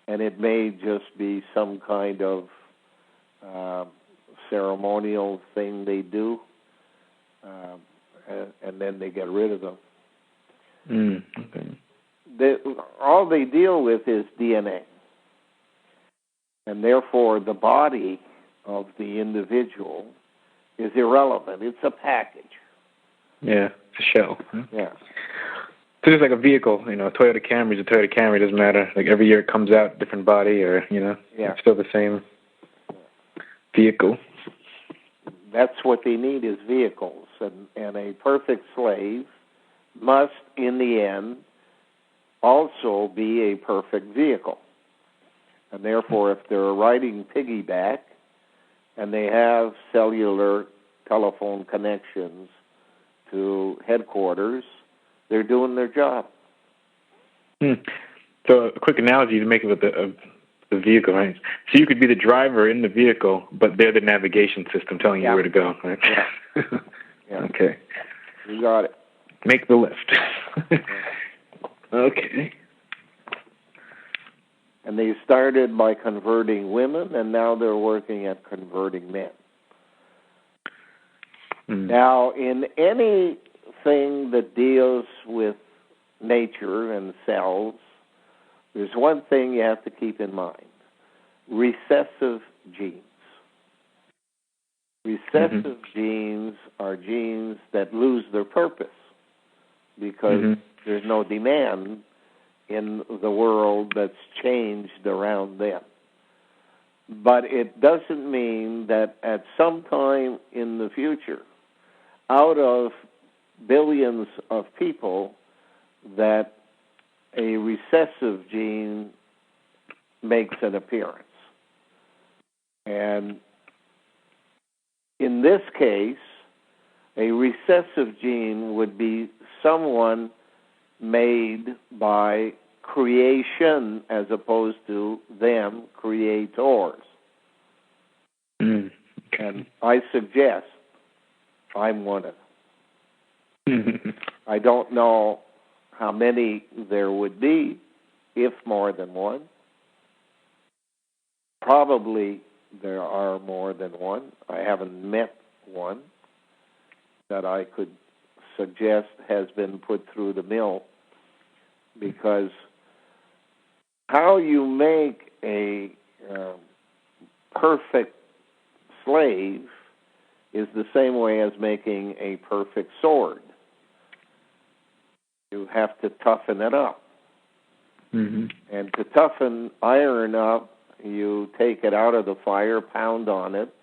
And it may just be some kind of ceremonial thing they do, and then they get rid of them. Okay. All they deal with is DNA. And therefore, the body of the individual is irrelevant. It's a package. Yeah, it's a shell. Huh? Yeah. So just like a vehicle, a Toyota Camry is a Toyota Camry. Doesn't matter. Like every year it comes out, different body, or it's still the same vehicle. That's what they need is vehicles, and a perfect slave must, in the end, also be a perfect vehicle. And therefore, if they're riding piggyback and they have cellular telephone connections to headquarters, they're doing their job. So a quick analogy to make it with the vehicle, right? So you could be the driver in the vehicle, but they're the navigation system telling you where to go, right? Yeah. Yeah. Okay. You got it. Make the lift. Okay. And they started by converting women, and now they're working at converting men. Now, in anything that deals with nature and cells, there's one thing you have to keep in mind: recessive genes. Recessive genes are genes that lose their purpose because there's no demand in the world that's changed around them. But it doesn't mean that at some time in the future, out of billions of people, that a recessive gene makes an appearance. And in this case, a recessive gene would be someone made by creation as opposed to them creators. And I suggest I'm one of them. I don't know how many there would be, if more than one. Probably there are more than one. I haven't met one that I could suggest has been put through the mill, because how you make a perfect slave is the same way as making a perfect sword. You have to toughen it up. And to toughen iron up, you take it out of the fire, pound on it,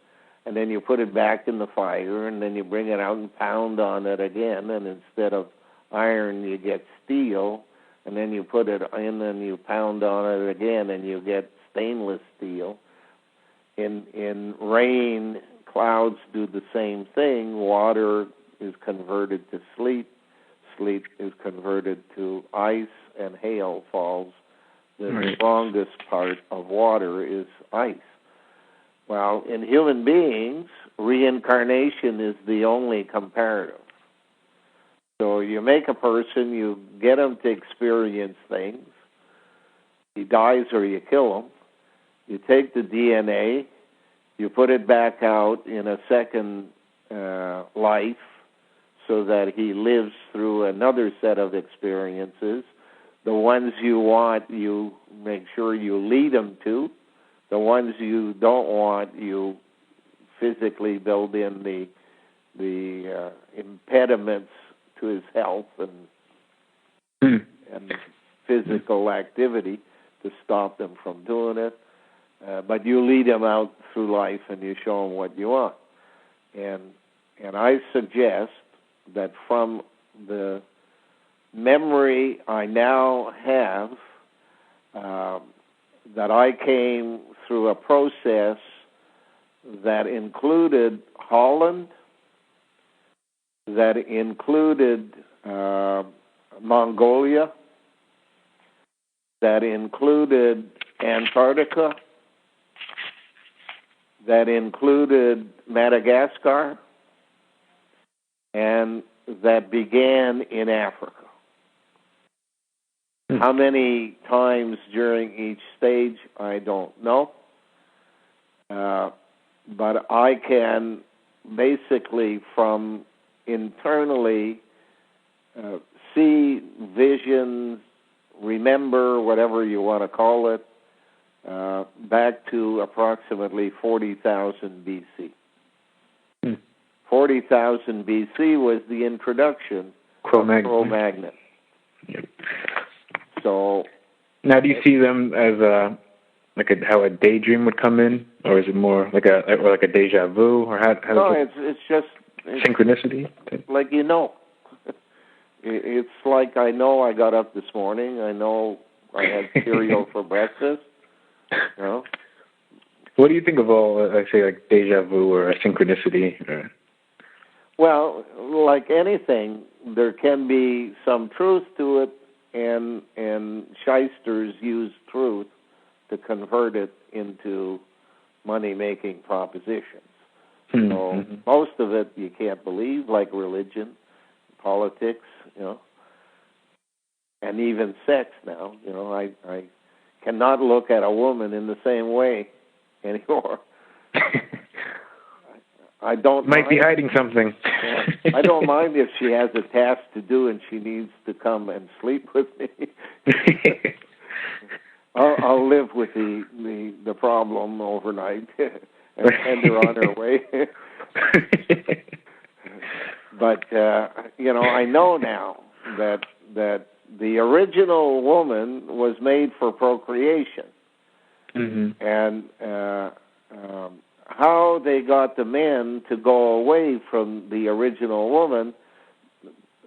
and then you put it back in the fire, and then you bring it out and pound on it again, and instead of iron, you get steel, and then you put it in and you pound on it again, and you get stainless steel. In rain, clouds do the same thing. Water is converted to sleet. Sleet is converted to ice, and hail falls. The strongest part of water is ice. Well, in human beings, reincarnation is the only comparative. So you make a person, you get him to experience things. He dies or you kill him. You take the DNA, you put it back out in a second life so that he lives through another set of experiences. The ones you want, you make sure you lead him to. The ones you don't want, you physically build in the impediments to his health and physical activity to stop them from doing it. But you lead him out through life and you show him what you want. And I suggest that from the memory I now have, that I came through a process that included Holland, that included Mongolia, that included Antarctica, that included Madagascar, and that began in Africa. How many times during each stage, I don't know. But I can basically from internally see visions, remember, whatever you want to call it, back to approximately 40,000 BC. 40,000 BC was the introduction of Cro-Magnon. So now, do you see them as how a daydream would come in, or is it more like a deja vu, or how? No, it's just synchronicity. Like It's like I know I got up this morning. I know I had cereal for breakfast. You know? What do you think of all, I say, like deja vu or synchronicity? Or... Well, like anything, there can be some truth to it, and shysters use truth to convert it into money-making propositions. So most of it you can't believe, like religion, politics, you know, and even sex now. You know, I cannot look at a woman in the same way anymore. I don't might be hiding something. I don't mind if she has a task to do and she needs to come and sleep with me. I'll live with the problem overnight and send her on her way. But you know, I know now that the original woman was made for procreation, and how they got the men to go away from the original woman,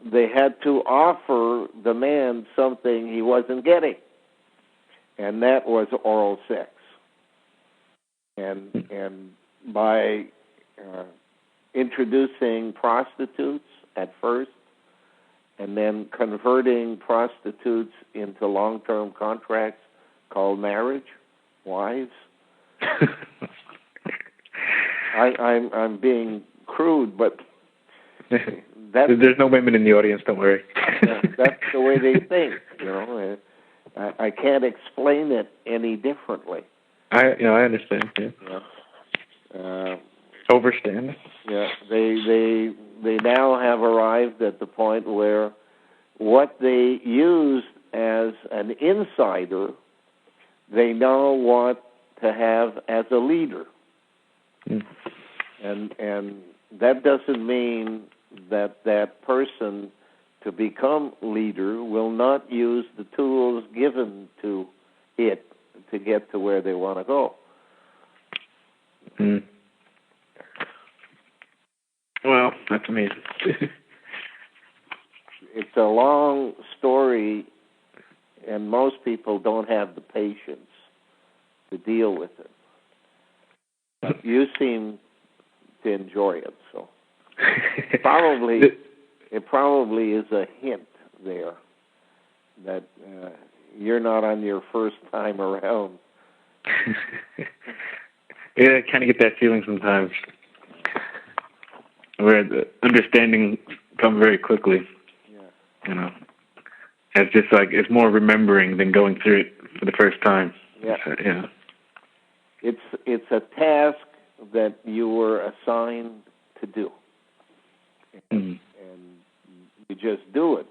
they had to offer the man something he wasn't getting, and that was oral sex. And by introducing prostitutes at first, and then converting prostitutes into long-term contracts called marriage, wives. I'm being crude, but there's no women in the audience. Don't worry. That's the way they think. You know, I can't explain it any differently. I understand. Yeah. Overstand. Yeah, they now have arrived at the point where what they used as an insider, they now want to have as a leader. And that doesn't mean that person to become leader will not use the tools given to it to get to where they want to go. Well, that's amazing. It's a long story, and most people don't have the patience to deal with it. But you seem to enjoy it, so it probably is a hint there that you're not on your first time around. Yeah, I kind of get that feeling sometimes, where the understanding comes very quickly. Yeah. You know, it's just like it's more remembering than going through it for the first time. Yeah. So, yeah. It's a task that you were assigned to do, and you just do it.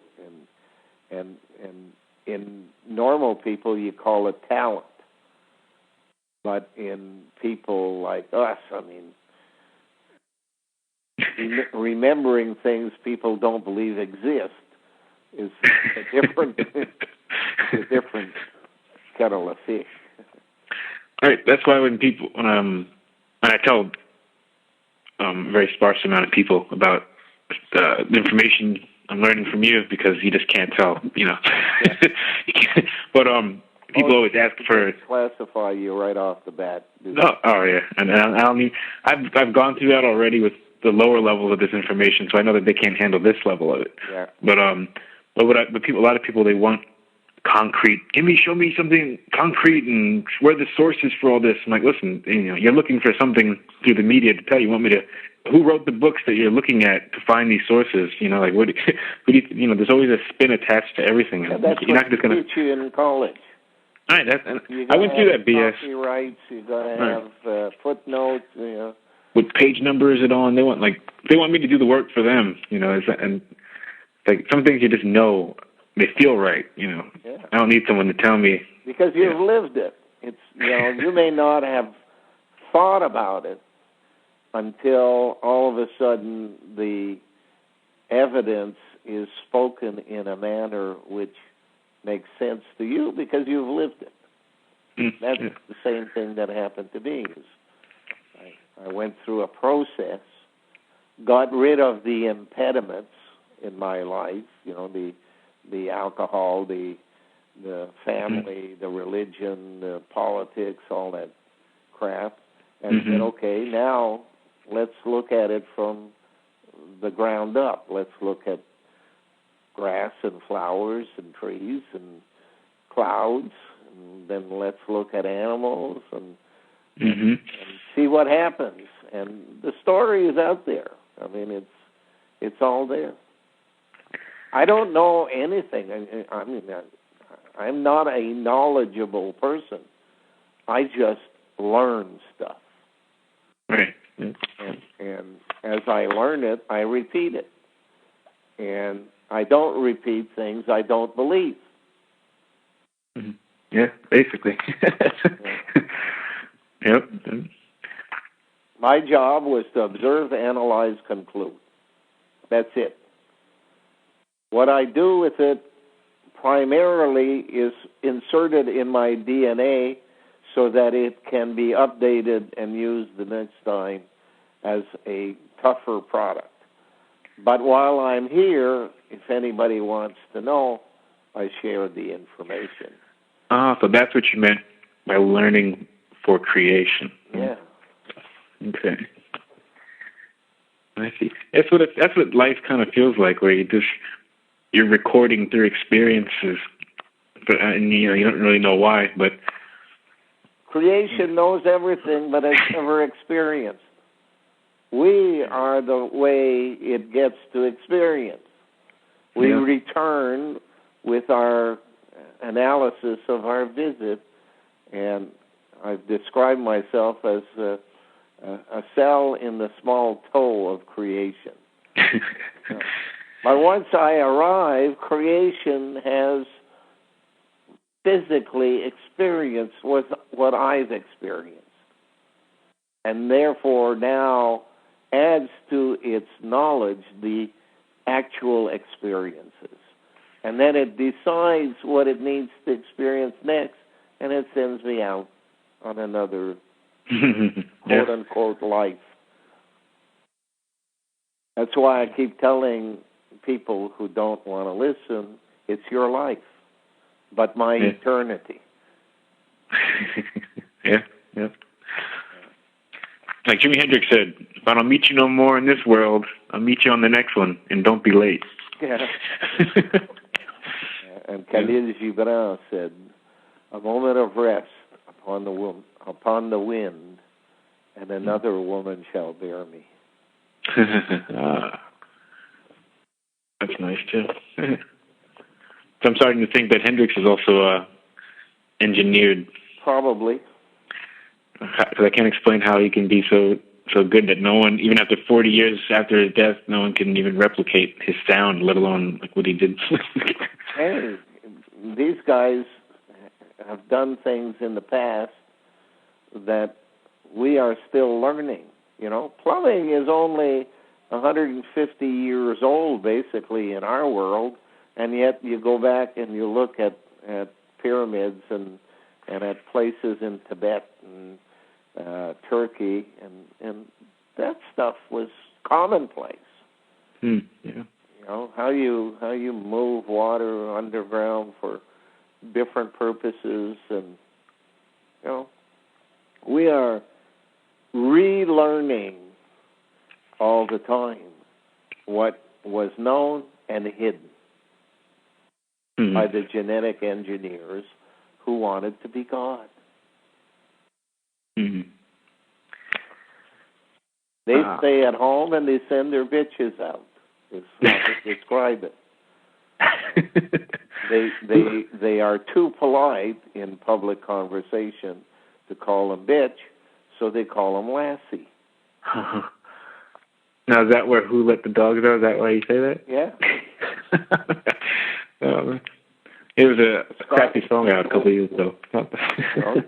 And in normal people, you call it talent, but in people like us, I mean, remembering things people don't believe exist is a different kettle of fish. Right. That's why when I tell a very sparse amount of people about the information I'm learning from you, because you just can't tell, you know. Yeah. But people always ask for classify you right off the bat. Oh yeah, and I don't need. I've gone through that already with the lower level of this information, so I know that they can't handle this level of it. Yeah. But a lot of people, they want concrete. Show me something concrete, and where the source is for all this. I'm like, listen, you're looking for something through the media to tell you. Want me to? Who wrote the books that you're looking at to find these sources? Like what? Who do you, there's always a spin attached to everything. Yeah, that's you're what not just going to teach you in college. All right, I went through that BS. Copyrights, you got to have footnotes. What page number is it on? They want me to do the work for them. And like some things you just know. They feel right, Yeah. I don't need someone to tell me. Because you've lived it. It's you may not have thought about it until all of a sudden the evidence is spoken in a manner which makes sense to you because you've lived it. That's the same thing that happened to me. I went through a process, got rid of the impediments, in my life, the alcohol, the family, the religion, the politics, all that crap, and said, okay, now let's look at it from the ground up. Let's look at grass and flowers and trees and clouds, and then let's look at animals and see what happens. And the story is out there. I mean, it's all there. I don't know anything. I mean, I'm not a knowledgeable person. I just learn stuff. Right. And as I learn it, I repeat it. And I don't repeat things I don't believe. Yeah, basically. Yep. My job was to observe, analyze, conclude. That's it. What I do with it primarily is inserted in my DNA so that it can be updated and used the next time as a tougher product. But while I'm here, if anybody wants to know, I share the information. So that's what you meant by learning for creation. Yeah. Okay. I see. That's what life kind of feels like, where you're recording through experiences, but you don't really know why. But creation knows everything, but it's never experienced. We are the way it gets to experience. We return with our analysis of our visit, and I've described myself as a cell in the small toe of creation. But once I arrive, creation has physically experienced what I've experienced, and therefore now adds to its knowledge the actual experiences. And then it decides what it needs to experience next, and it sends me out on another quote-unquote life. That's why I keep telling people who don't want to listen, it's your life, but my eternity. Yeah. Like Jimi Hendrix said, if I don't meet you no more in this world, I'll meet you on the next one, and don't be late. Yeah. And Khalil Gibran said, a moment of rest upon the wind, and another woman shall bear me. That's nice, too. So I'm starting to think that Hendrix is also engineered. Probably. Because I can't explain how he can be so good that no one, even after 40 years after his death, no one can even replicate his sound, let alone like what he did. Hey, these guys have done things in the past that we are still learning. Plumbing is only 150 years old, basically, in our world, and yet you go back and you look at pyramids and at places in Tibet and Turkey, and that stuff was commonplace. Yeah. How you move water underground for different purposes, and we are relearning all the time what was known and hidden by the genetic engineers who wanted to be God. They stay at home and they send their bitches out. It's how to describe it. They are too polite in public conversation to call them bitch, so they call them lassie. Now, is that where Who Let the Dogs Out? Is that why you say that? Yeah. It was a crappy song out a couple of years ago.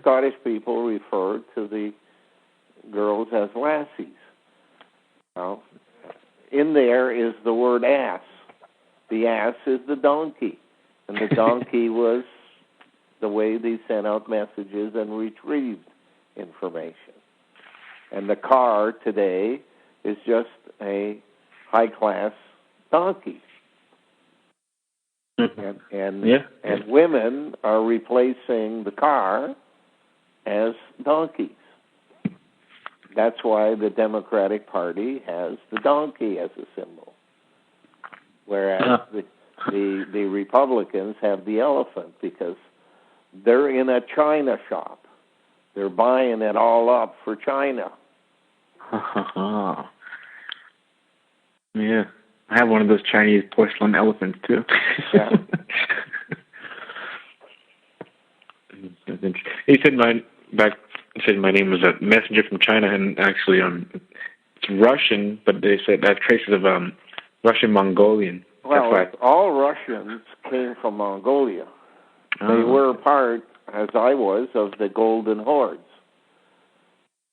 Scottish people refer to the girls as lassies. Now, in there is the word ass. The ass is the donkey, and the donkey was the way they sent out messages and retrieved information. And the car today is just a high-class donkey. and women are replacing the car as donkeys. That's why the Democratic Party has the donkey as a symbol, whereas the Republicans have the elephant, because they're in a China shop. They're buying it all up for China. Yeah, I have one of those Chinese porcelain elephants too. Yeah. He said my name was a messenger from China, and actually it's Russian, but they said that traces of Russian Mongolian. Well, all Russians came from Mongolia. They were part, as I was, of the Golden Hordes.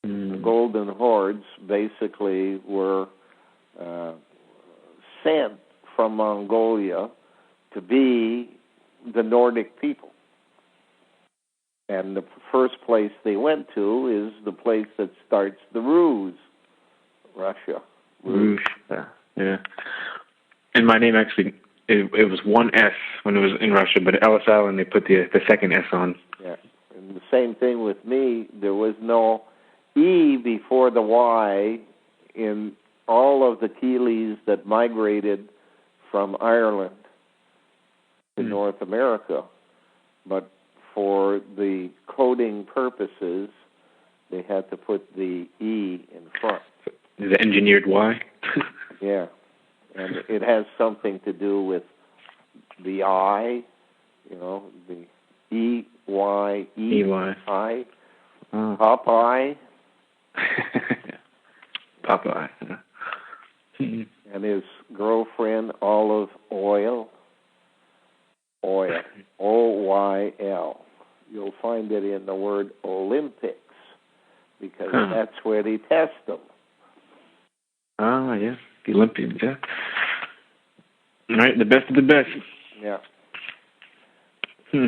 The Golden Hordes basically were sent from Mongolia to be the Nordic people. And the first place they went to is the place that starts the Rus, Russia. Rus, yeah. And my name actually, it was one S when it was in Russia, but at Ellis Island they put the second S on. Yeah, and the same thing with me. There was no E before the Y in all of the Kealeys that migrated from Ireland to North America. But for the coding purposes, they had to put the E in front. The engineered Y? Yeah. And it has something to do with the I, the E-Y-E-I, Popeye. Popeye. And his girlfriend, Olive Oil, O-Y-L. You'll find it in the word Olympics, because that's where they test them. Yeah. The Olympians, yeah. All right, the best of the best. Yeah.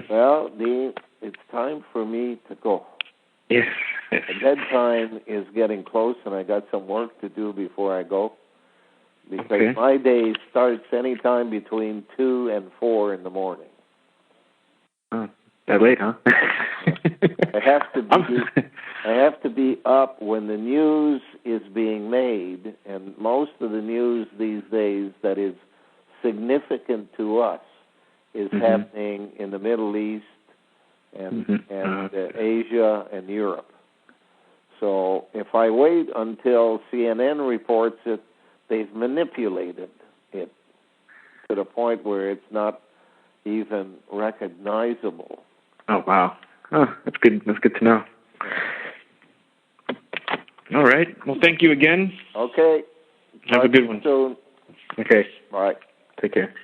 Well, Dean, it's time for me to go. Yes. The bedtime is getting close, and I got some work to do before I go, because my day starts anytime between 2 and 4 in the morning. Oh, that late, huh? I have to be up when the news is being made, and most of the news these days that is significant to us is happening in the Middle East and Asia and Europe. So if I wait until CNN reports it, they've manipulated it to the point where it's not even recognizable. Oh, wow. Oh, that's good. That's good to know. All right. Well, thank you again. Okay. Have a good one. Soon. Okay. Bye. Take care.